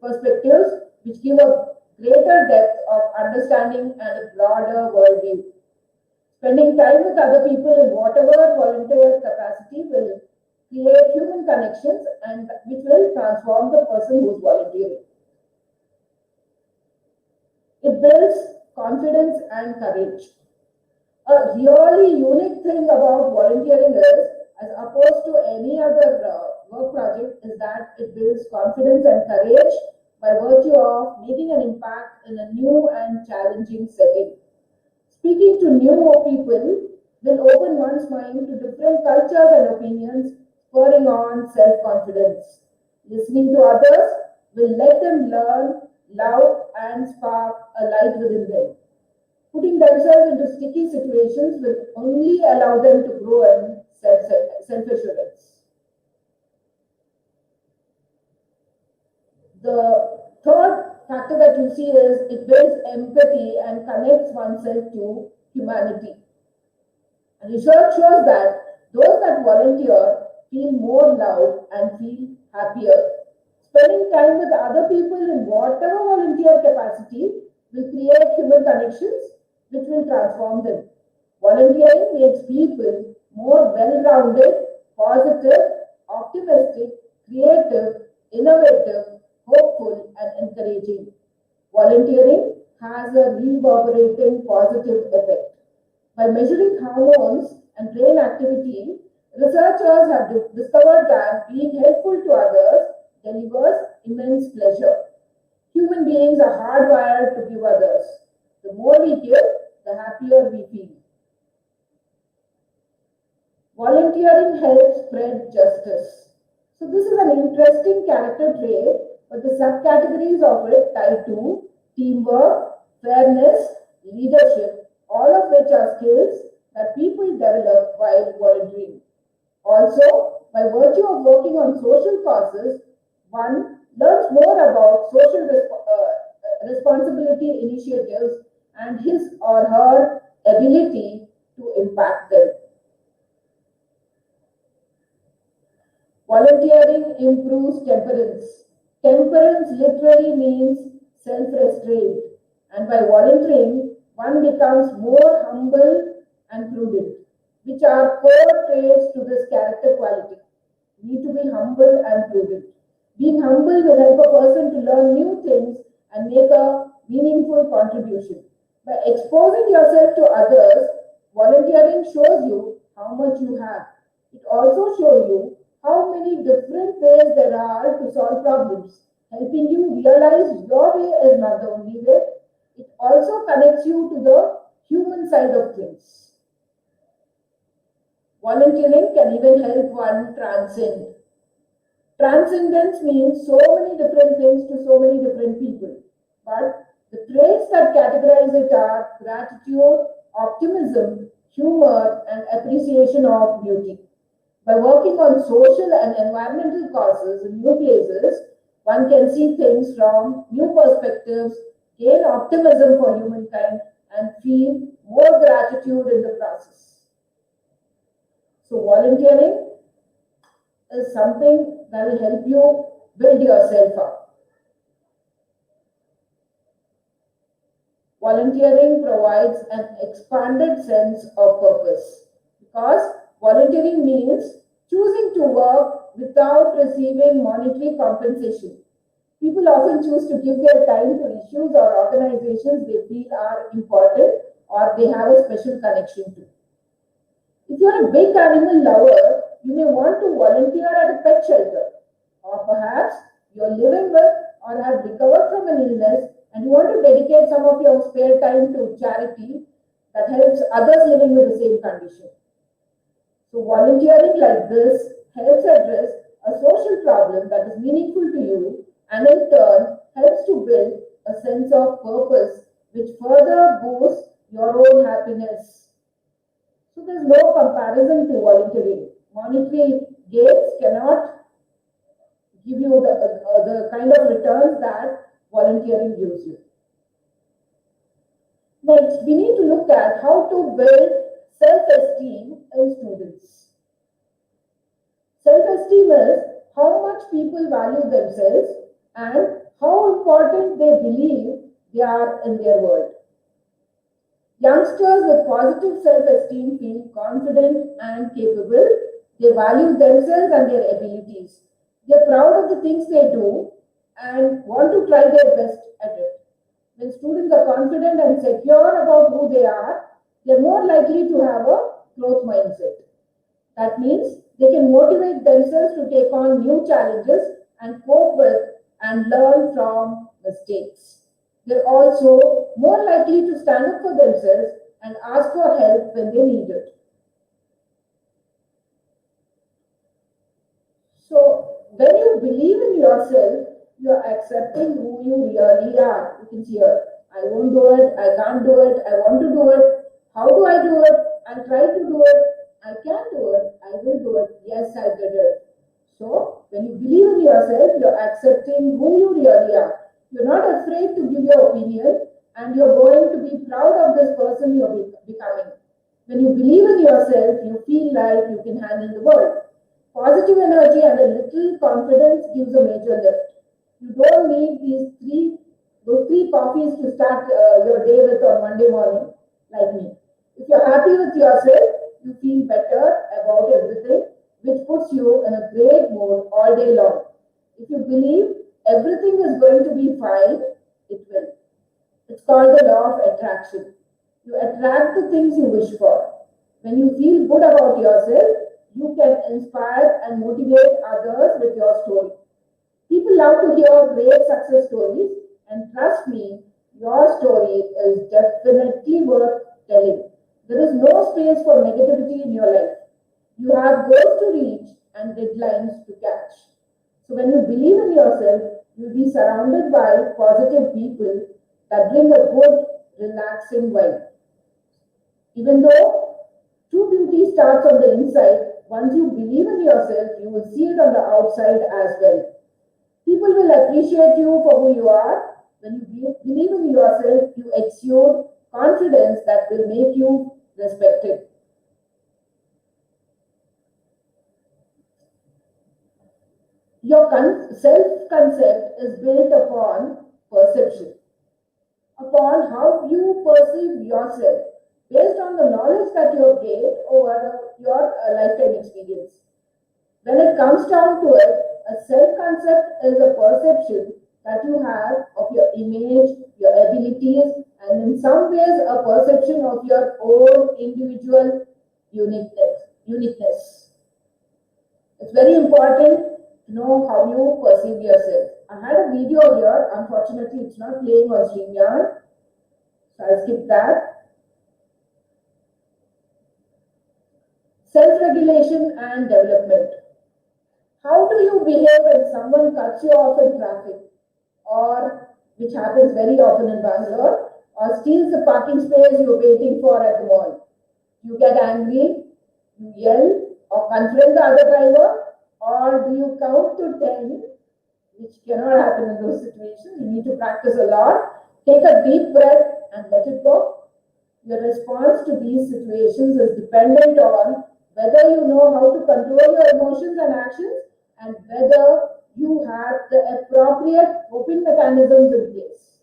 perspectives which give a greater depth of understanding and a broader worldview. Spending time with other people in whatever volunteer capacity will create human connections and which will transform the person who is volunteering. It builds confidence and courage. A really unique thing about volunteering is, as opposed to any other work project, is that it builds confidence and courage by virtue of making an impact in a new and challenging setting. Speaking to new people will open one's mind to different cultures and opinions, spurring on self-confidence. Listening to others will let them learn, love, and spark a light within them. Putting themselves into sticky situations will only allow them to grow in self-assurance. The third factor that you see is it builds empathy and connects oneself to humanity. Research shows that those that volunteer feel more loved and feel happier. Spending time with other people in whatever volunteer capacity will create human connections which will transform them. Volunteering makes people more well-rounded, positive, optimistic, creative, innovative, hopeful, and encouraging. Volunteering has a reverberating positive effect. By measuring hormones and brain activity, researchers have discovered that being helpful to others delivers immense pleasure. Human beings are hardwired to give others. The more we give, the happier we feel. Volunteering helps spread justice. So this is an interesting character trait, but the subcategories of it tie to teamwork, fairness, leadership, all of which are skills that people develop while volunteering. Also, by virtue of working on social causes, one learns more about social responsibility initiatives and his or her ability to impact them. Volunteering improves temperance. Temperance literally means self-restraint, and by volunteering, one becomes more humble and prudent, which are core traits to this character quality. You need to be humble and prudent. Being humble will help a person to learn new things and make a meaningful contribution. By exposing yourself to others, volunteering shows you how much you have. It also shows you how many different ways there are to solve problems, helping you realize your way is not the only way. It also connects you to the human side of things. Volunteering can even help one transcend. Transcendence means so many different things to so many different people. But the traits that categorize it are gratitude, optimism, humor, and appreciation of beauty. By working on social and environmental causes in new places, one can see things from new perspectives, gain optimism for humankind, and feel more gratitude in the process. So, volunteering is something that will help you build yourself up. Volunteering provides an expanded sense of purpose because volunteering means choosing to work without receiving monetary compensation. People often choose to give their time to issues or organizations they feel are important or they have a special connection to. If you're a big animal lover, you may want to volunteer at a pet shelter. Or perhaps you're living with or have recovered from an illness and you want to dedicate some of your spare time to charity that helps others living with the same condition. So, volunteering like this helps address a social problem that is meaningful to you and in turn helps to build a sense of purpose which further boosts your own happiness. So there's no comparison to volunteering. Monetary gains cannot give you the kind of returns that volunteering gives you. Next, we need to look at how to build self-esteem in students. Self-esteem is how much people value themselves and how important they believe they are in their world. Youngsters with positive self-esteem feel confident and capable. They value themselves and their abilities. They're proud of the things they do and want to try their best at it. When students are confident and secure about who they are, they're more likely to have a growth mindset. That means they can motivate themselves to take on new challenges and cope with and learn from mistakes. They're also more likely to stand up for themselves and ask for help when they need it. So, when you believe in yourself, you're accepting who you really are. You can see here, I won't do it, I can't do it, I want to do it. How do I do it? I'll try to do it. I can do it, I will do it. Yes, I did it. So, when you believe in yourself, you're accepting who you really are. You're not afraid to give your opinion and you're going to be proud of this person you're becoming. When you believe in yourself, you feel like you can handle the world. Positive energy and a little confidence gives a major lift. You don't need those three coffees to start your day with on Monday morning, like me. If you're happy with yourself, you feel better about everything, which puts you in a great mood all day long. If you believe everything is going to be fine, it will. It's called the law of attraction. You attract the things you wish for. When you feel good about yourself, you can inspire and motivate others with your story. People love to hear great success stories, and trust me, your story is definitely worth telling. There is no space for negativity in your life. You have goals to reach and deadlines to catch. So when you believe in yourself, you'll be surrounded by positive people that bring a good, relaxing vibe. Even though true beauty starts on the inside, once you believe in yourself, you will see it on the outside as well. People will appreciate you for who you are. When you believe in yourself, you exude confidence that will make you respected. Your self-concept is built upon perception, upon how you perceive yourself, based on the knowledge that you have gained over your lifetime experience. When it comes down to it, A self-concept is a perception that you have of your image, your abilities, and in some ways a perception of your own individual uniqueness. It's very important to know how you perceive yourself. I had a video here. Unfortunately, it's not playing on StreamYard, so I'll skip that. Self-regulation and development. How do you behave when someone cuts you off in traffic, or, which happens very often in Bangalore, or steals the parking space you're waiting for at the mall? You get angry, you yell, or confront the other driver, or do you count to 10, which cannot happen in those situations? You need to practice a lot. Take a deep breath and let it go. Your response to these situations is dependent on whether you know how to control your emotions and actions and whether you have the appropriate coping mechanisms in place.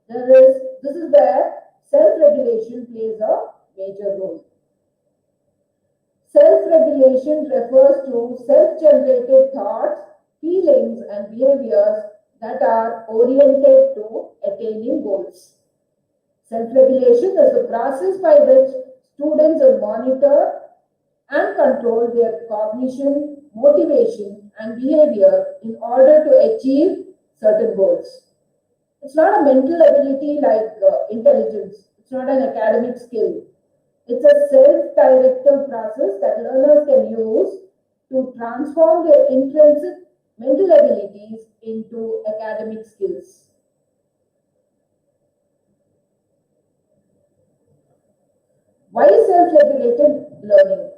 This is where self-regulation plays a major role. Self-regulation refers to self-generated thoughts, feelings, and behaviors that are oriented to attaining goals. Self-regulation is the process by which students will monitor and control their cognition, motivation, and behavior in order to achieve certain goals. It's not a mental ability like intelligence. It's not an academic skill. It's a self-directive process that learners can use to transform their intrinsic mental abilities into academic skills. Why self-regulated learning?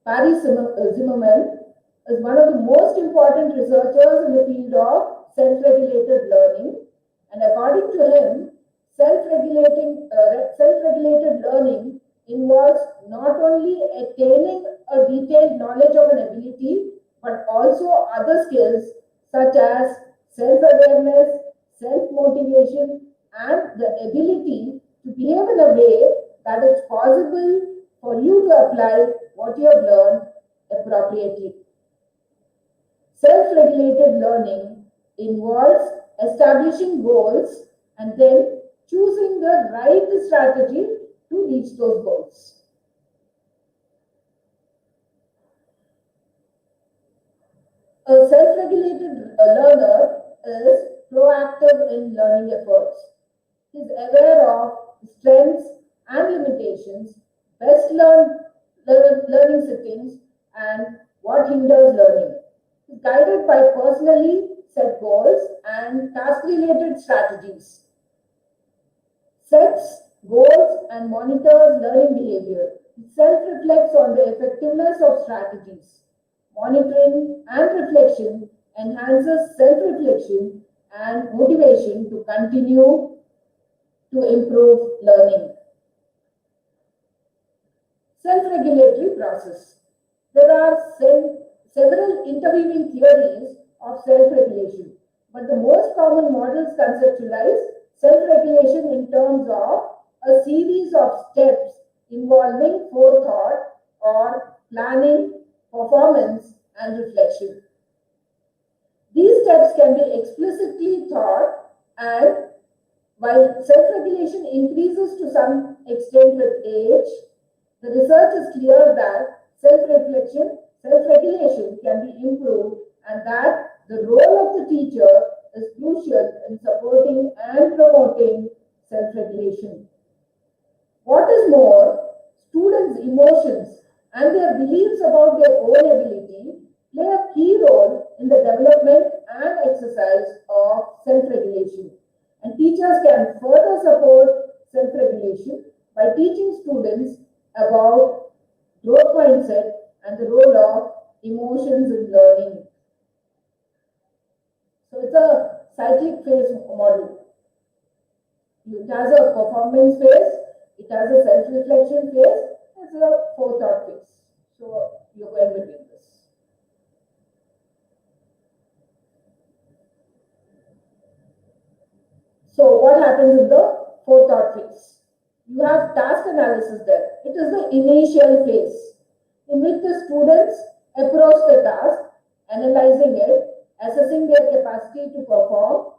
Barry Zimmerman is one of the most important researchers in the field of self-regulated learning, and according to him, self-regulated learning involves not only attaining a detailed knowledge of an ability, but also other skills such as self-awareness, self-motivation, and the ability to behave in a way that it's possible for you to apply what you have learned appropriately. Self-regulated learning involves establishing goals and then choosing the right strategy to reach those goals. A self-regulated learner is proactive in learning efforts. He is aware of strengths and limitations, best learning settings, and what hinders learning. He is guided by personally set goals and task-related strategies. Sets goals and monitors learning behavior. It self-reflects on the effectiveness of strategies. Monitoring and reflection enhances self-reflection and motivation to continue to improve learning. Self-regulatory process. There are several interweaving theories of self-regulation, but the most common models conceptualize self-regulation in terms of a series of steps involving forethought or planning, performance, and reflection. These steps can be explicitly taught, and while self-regulation increases to some extent with age, the research is clear that self-regulation can be improved and that the role of the teacher is crucial in supporting and promoting self-regulation. What is more, students' emotions and their beliefs about their own ability play a key role in the development and exercise of self-regulation. And teachers can further support self-regulation by teaching students about growth mindset and the role of emotions in learning. So it's a cyclic phase model. It has a performance phase, it has a self-reflection phase, it's a forethought phase. So you're going between this. So what happens in the forethought phase? You have task analysis there. It is the initial phase in which the students approach the task analyzing it, assessing their capacity to perform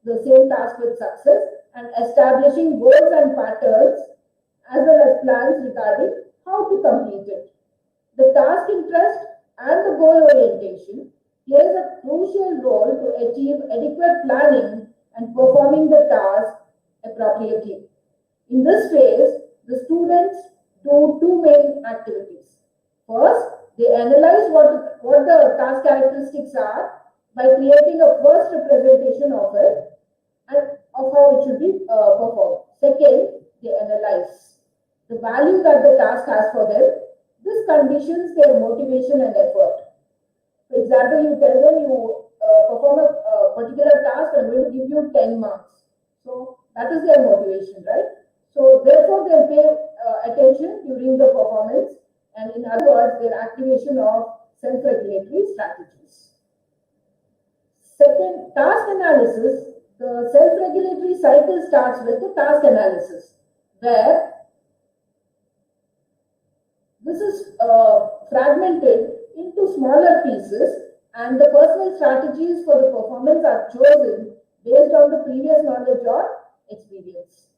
the same task with success, and establishing goals and patterns as well as plans regarding how to complete it. The task interest and the goal orientation plays a crucial role to achieve adequate planning and performing the task appropriately. In this phase, the students do two main activities. First, they analyze what the task characteristics are by creating a first representation of it and of how it should be performed. Second, they analyze the value that the task has for them. This conditions their motivation and effort. For example, you tell them you perform a particular task, I'm going to give you 10 marks. So that is their motivation, right? So therefore, they'll pay attention during the performance, and in other words, their activation of self-regulatory strategies. Second, task analysis. The self-regulatory cycle starts with the task analysis, where this is fragmented into smaller pieces, and the personal strategies for the performance are chosen based on the previous knowledge or experience.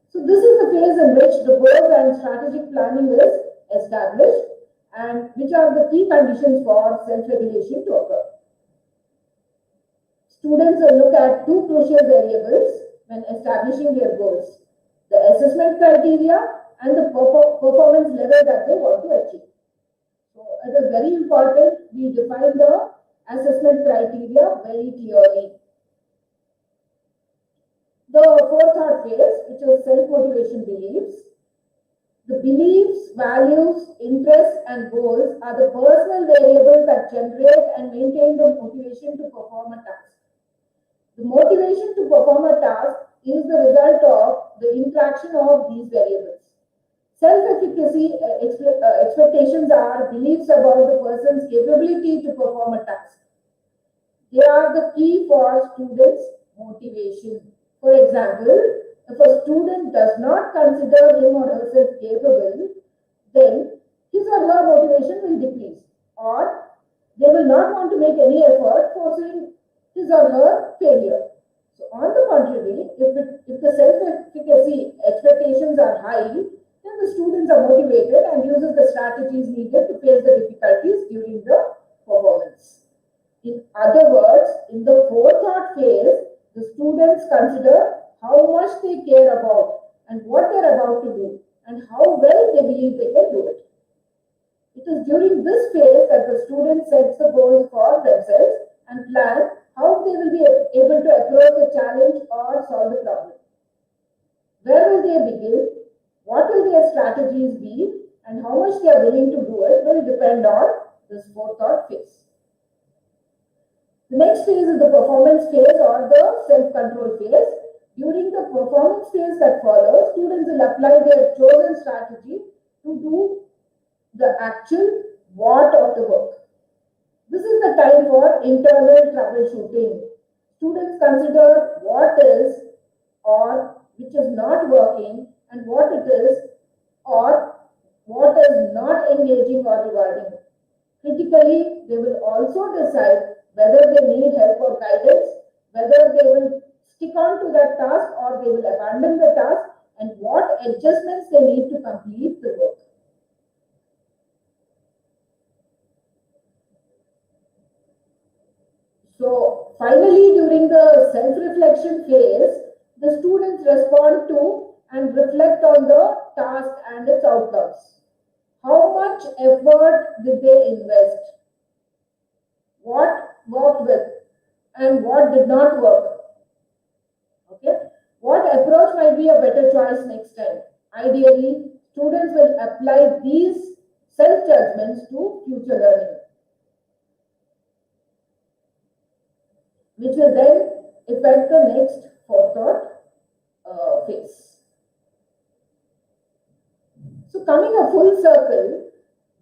So this is the phase in which the goals and strategic planning is established, and which are the key conditions for self-regulation to occur. Students will look at two crucial variables when establishing their goals: the assessment criteria and the performance level that they want to achieve. So it is very important we define the assessment criteria very clearly. The forethought phase, which is self-motivation beliefs. The beliefs, values, interests, and goals are the personal variables that generate and maintain the motivation to perform a task. The motivation to perform a task is the result of the interaction of these variables. Self-efficacy expectations are beliefs about the person's capability to perform a task. They are the key for students' motivation. For example, if a student does not consider him or herself capable, then his or her motivation will decrease, or they will not want to make any effort, forcing his or her failure. So on the contrary, if the self-efficacy expectations are high, then the students are motivated and uses the strategies needed to face the difficulties during the performance. In other words, in the forethought phase, the students consider how much they care about and what they're about to do and how well they believe they can do it. It is during this phase that the student sets the goals for themselves and plan how they will be able to approach the challenge or solve the problem. Where will they begin? What will their strategies be? And how much they are willing to do it will depend on this forethought phase. The next phase is the performance phase or the self-control phase. During the performance phase that follows, students will apply their chosen strategy to do the actual what of the work. This is the time for internal troubleshooting. Students consider what is or which is not working and what it is or what is not engaging or rewarding. Critically, they will also decide whether they need help or guidance, whether they will stick on to that task or they will abandon the task, and what adjustments they need to complete the work. So finally, during the self-reflection phase, the students respond to and reflect on the task and its outcomes. How much effort did they invest? What worked with and what did not work? Okay. What approach might be a better choice next time? Ideally, students will apply these self-judgments to future learning, which will then affect the next forethought phase. So coming a full circle,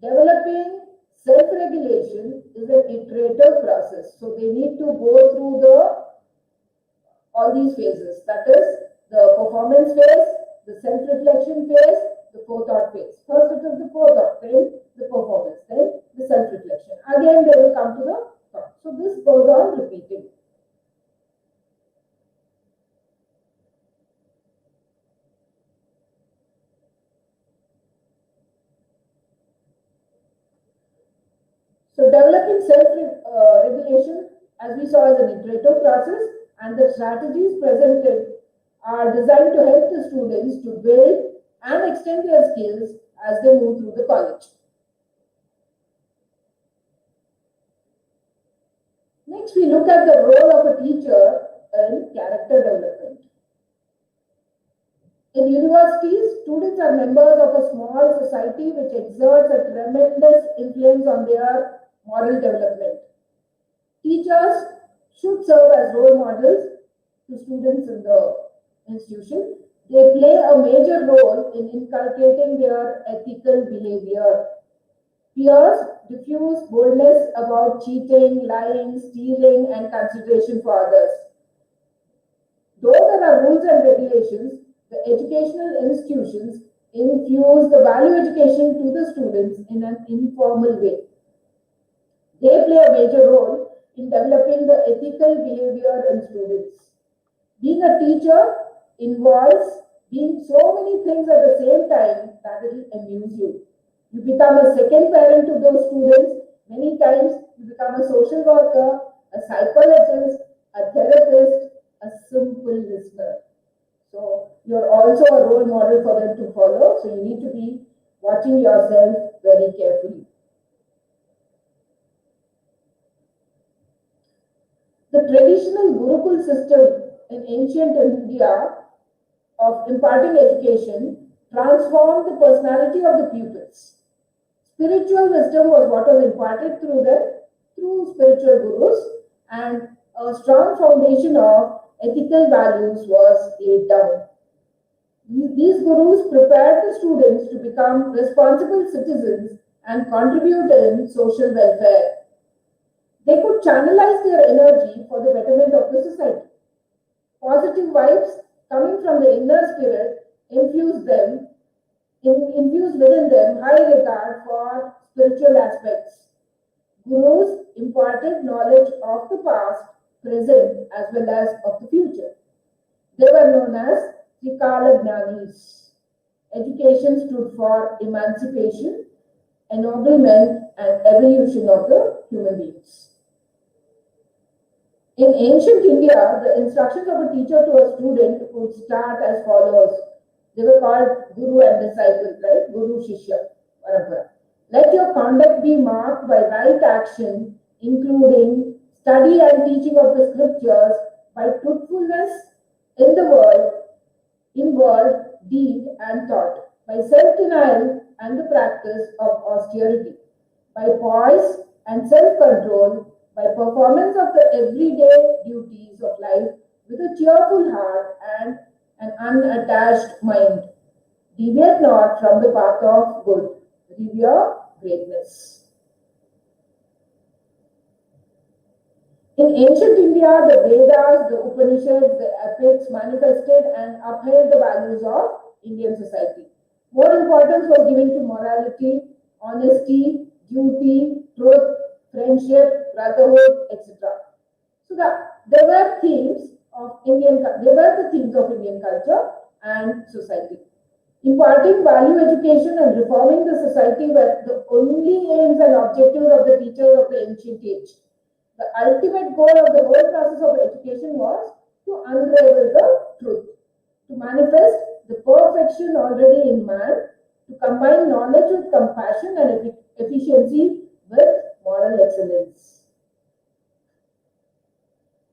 developing self-regulation is an iterative process. So they need to go through all these phases. That is the performance phase, the self-reflection phase, the forethought phase. First it is the forethought, then the performance, then the self-reflection. Again they will come to the thought. So this goes on repeating. So developing self-regulation, as we saw, is an iterative process, and the strategies presented are designed to help the students to build and extend their skills as they move through the college. Next, we look at the role of a teacher in character development. In universities, students are members of a small society which exerts a tremendous influence on their moral development. Teachers should serve as role models to students in the institution. They play a major role in inculcating their ethical behavior. Peers diffuse boldness about cheating, lying, stealing, and consideration for others. Though there are rules and regulations, the educational institutions infuse the value education to the students in an informal way. They play a major role in developing the ethical behavior in students. Being a teacher involves being so many things at the same time that it will amuse you. You become a second parent to those students. Many times you become a social worker, a psychologist, a therapist, a simple listener. So you're also a role model for them to follow. So you need to be watching yourself very carefully. The traditional Gurukul system in ancient India of imparting education transformed the personality of the pupils. Spiritual wisdom was what was imparted through spiritual gurus, and a strong foundation of ethical values was laid down. These gurus prepared the students to become responsible citizens and contribute in social welfare. They could channelize their energy for the betterment of the society. Positive vibes coming from the inner spirit infused within them high regard for spiritual aspects. Gurus imparted knowledge of the past, present, as well as of the future. They were known as Trikala Jnanis. Education stood for emancipation, ennoblement, and evolution of the human beings. In ancient India, the instructions of a teacher to a student would start as follows. They were called Guru and disciple, right? Guru Shishya Parampara. Let your conduct be marked by right action, including study and teaching of the scriptures, by truthfulness in the world, in word, deed, and thought, by self-denial and the practice of austerity, by poise and self-control, by performance of the everyday duties of life with a cheerful heart and an unattached mind. Deviate not from the path of good. Revere greatness. In ancient India, the Vedas, the Upanishads, the epics manifested and upheld the values of Indian society. More importance was given to morality, honesty, duty, truth, friendship, brotherhood, etc. So there were the themes of Indian culture and society. Imparting value education and reforming the society were the only aims and objectives of the teachers of the ancient age. The ultimate goal of the whole process of education was to unravel the truth, to manifest the perfection already in man, to combine knowledge with compassion and efficiency with moral excellence.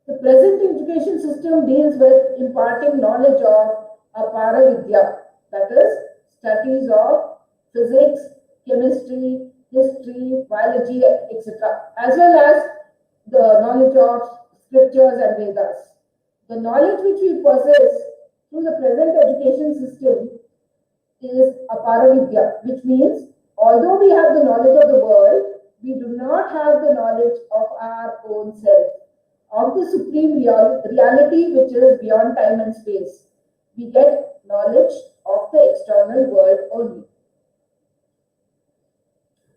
The present education system deals with imparting knowledge of aparavidya, that is, studies of physics, chemistry, history, biology, etc., as well as the knowledge of scriptures and Vedas. The knowledge which we possess through the present education system is aparavidya, which means although we have the knowledge of the world, we do not have the knowledge of our own self, of the supreme reality which is beyond time and space. we get knowledge of the external world only.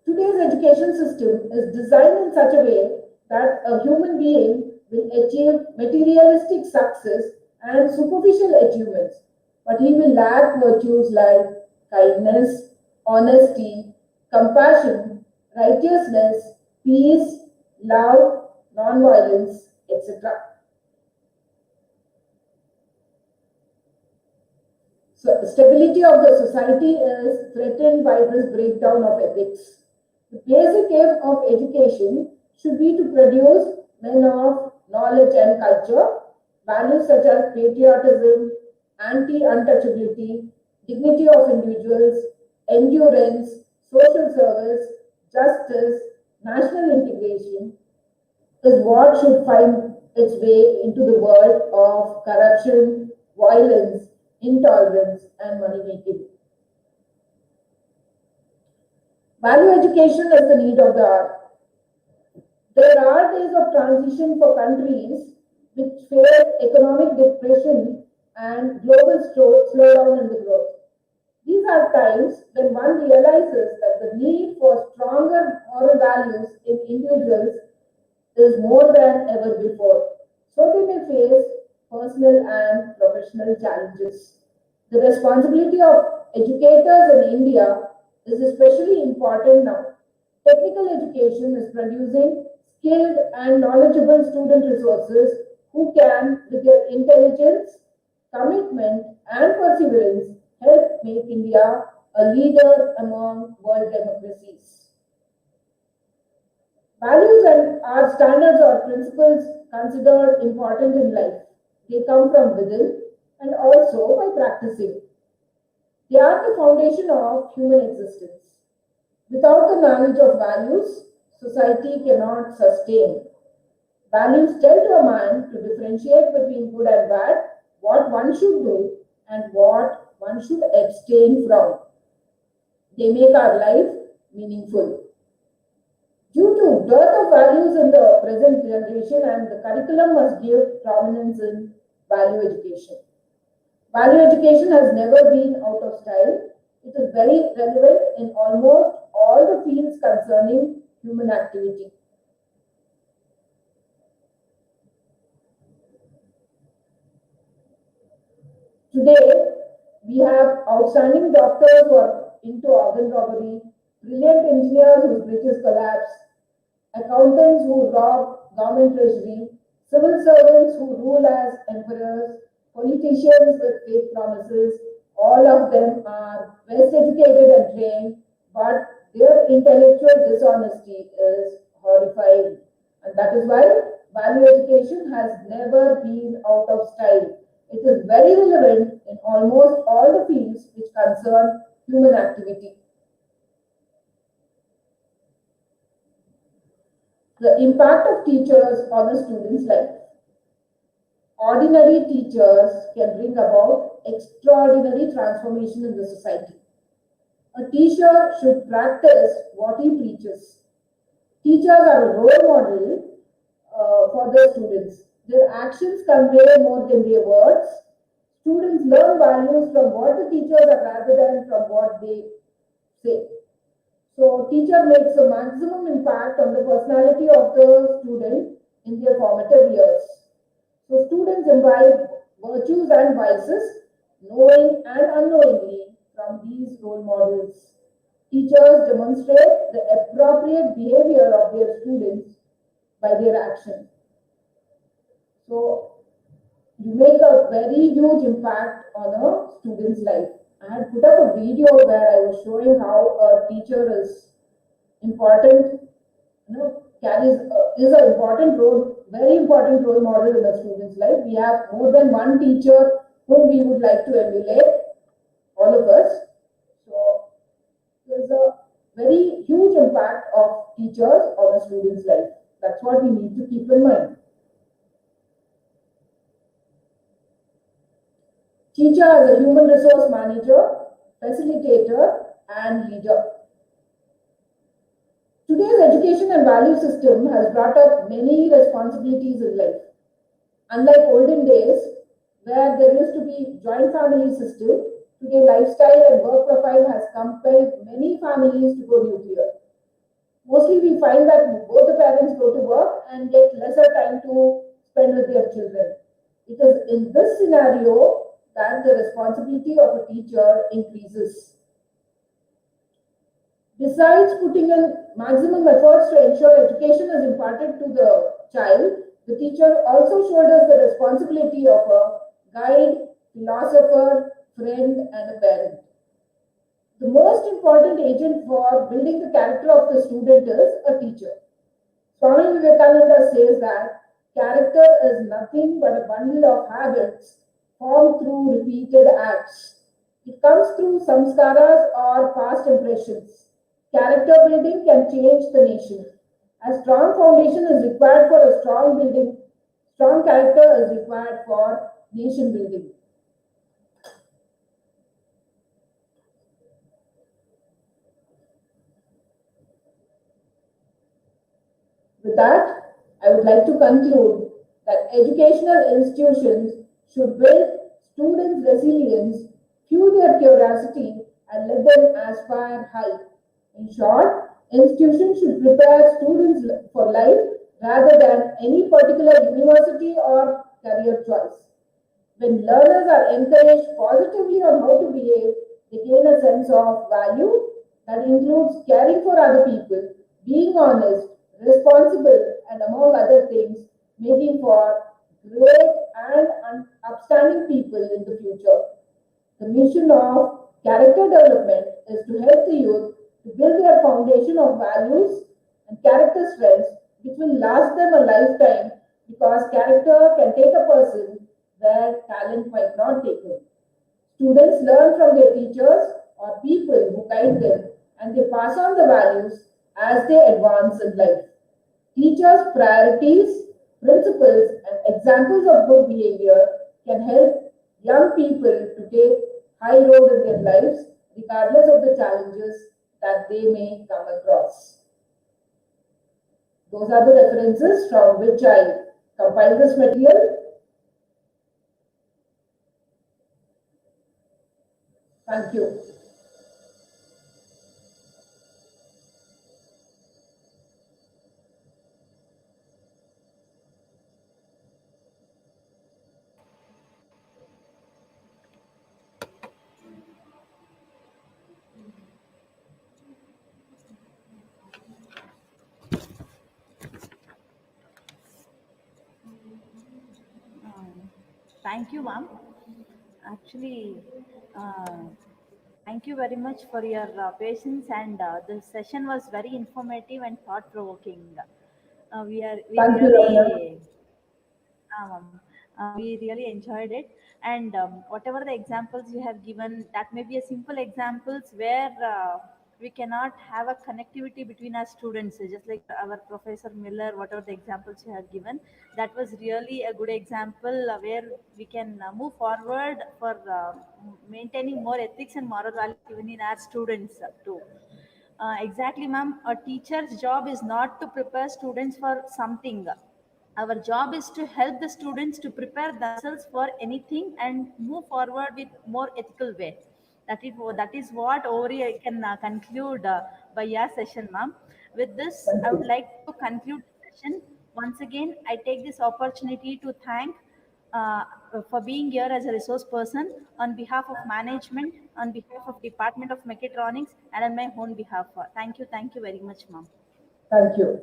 Today's education system is designed in such a way that a human being will achieve materialistic success and superficial achievements, but he will lack virtues like kindness, honesty, compassion, righteousness, peace, love, non-violence, etc. So stability of the society is threatened by this breakdown of ethics. The basic aim of education should be to produce men of knowledge and culture, values such as patriotism, anti-untouchability, dignity of individuals, endurance, social service, justice, national integration is what should find its way into the world of corruption, violence, intolerance, and money making. Value education is the need of the hour. There are days of transition for countries which face economic depression and global slowdown in the growth. These are times when one realizes that the need for stronger moral values in individuals is more than ever before. So they may face personal and professional challenges. The responsibility of educators in India is especially important now. Technical education is producing skilled and knowledgeable student resources who can, with their intelligence, commitment, and perseverance, help make India a leader among world democracies. Values and our standards or principles considered important in life. They come from within and also by practicing. They are the foundation of human existence. Without the knowledge of values, society cannot sustain. Values tell to a man to differentiate between good and bad, what one should do, and what one should abstain from. They make our life meaningful. Due to dearth of values in the present generation, and the curriculum must give prominence in value education. Value education has never been out of style. It is very relevant in almost all the fields concerning human activity. Today, we have outstanding doctors who are into organ robbery, brilliant engineers whose bridges collapse, accountants who rob government treasury, civil servants who rule as emperors, politicians with fake promises. All of them are best educated and trained, but their intellectual dishonesty is horrifying. And that is why value education has never been out of style. It is very relevant in almost all the fields which concern human activity. The impact of teachers on a student's life. Ordinary teachers can bring about extraordinary transformation in the society. A teacher should practice what he preaches. Teachers are a role model for their students. Their actions convey more than their words. Students learn values from what the teachers are rather than from what they say. So teacher makes a maximum impact on the personality of the student in their formative years. So students imbibe virtues and vices, knowing and unknowingly, from these role models. Teachers demonstrate the appropriate behavior of their students by their action. So you make a very huge impact on a student's life. I had put up a video where I was showing how a teacher is important, carries is an important role, very important role model in a student's life. We have more than one teacher whom we would like to emulate, all of us. So there's a very huge impact of teachers on a student's life. That's what we need to keep in mind. Teacher as a human resource manager, facilitator, and leader. Today's education and value system has brought up many responsibilities in life. Unlike olden days, where there used to be joint family system, today lifestyle and work profile has compelled many families to go nuclear. Mostly we find that both the parents go to work and get lesser time to spend with their children. It is in this scenario that the responsibility of a teacher increases. Besides putting in maximum efforts to ensure education is imparted to the child, the teacher also shoulders the responsibility of a guide, philosopher, friend, and a parent. The most important agent for building the character of the student is a teacher. Swami Vivekananda says that character is nothing but a bundle of habits formed through repeated acts. It comes through samskaras or past impressions. Character building can change the nation. A strong foundation is required for a strong building. Strong character is required for nation building. With that, I would like to conclude that educational institutions should build students' resilience, fuel their curiosity, and let them aspire high. In short, institutions should prepare students for life rather than any particular university or career choice. When learners are encouraged positively on how to behave, they gain a sense of value that includes caring for other people, being honest, responsible, and among other things, making for great and upstanding people in the future. The mission of character development is to help the youth to build their foundation of values and character strengths which will last them a lifetime because character can take a person where talent might not take him. Students learn from their teachers or people who guide them and they pass on the values as they advance in life. Teachers' priorities, principles, and examples of good behavior can help young people to take high road in their lives, regardless of the challenges that they may come across. Those are the references from which I compiled this material. Thank you.
Thank you, ma'am. Actually, uh, thank you very much for your patience, and the session was very informative and thought provoking. We
Thank you, Ramana.
really we really enjoyed it, and whatever the examples you have given, that may be a simple examples where we cannot have a connectivity between our students, just like our Professor Miller. Whatever the examples you have given, that was really a good example where we can move forward for maintaining more ethics and moral values even in our students too. Exactly, ma'am. A teacher's job is not to prepare students for something. Our job is to help the students to prepare themselves for anything and move forward with more ethical way. That is what over here I can conclude by your session, ma'am. With this,
Thank
I would
you.
like to conclude the session. Once again, I take this opportunity to thank uh, for being here as a resource person on behalf of management, on behalf of Department of Mechatronics, and on my own behalf. Thank you very much, ma'am.
Thank you.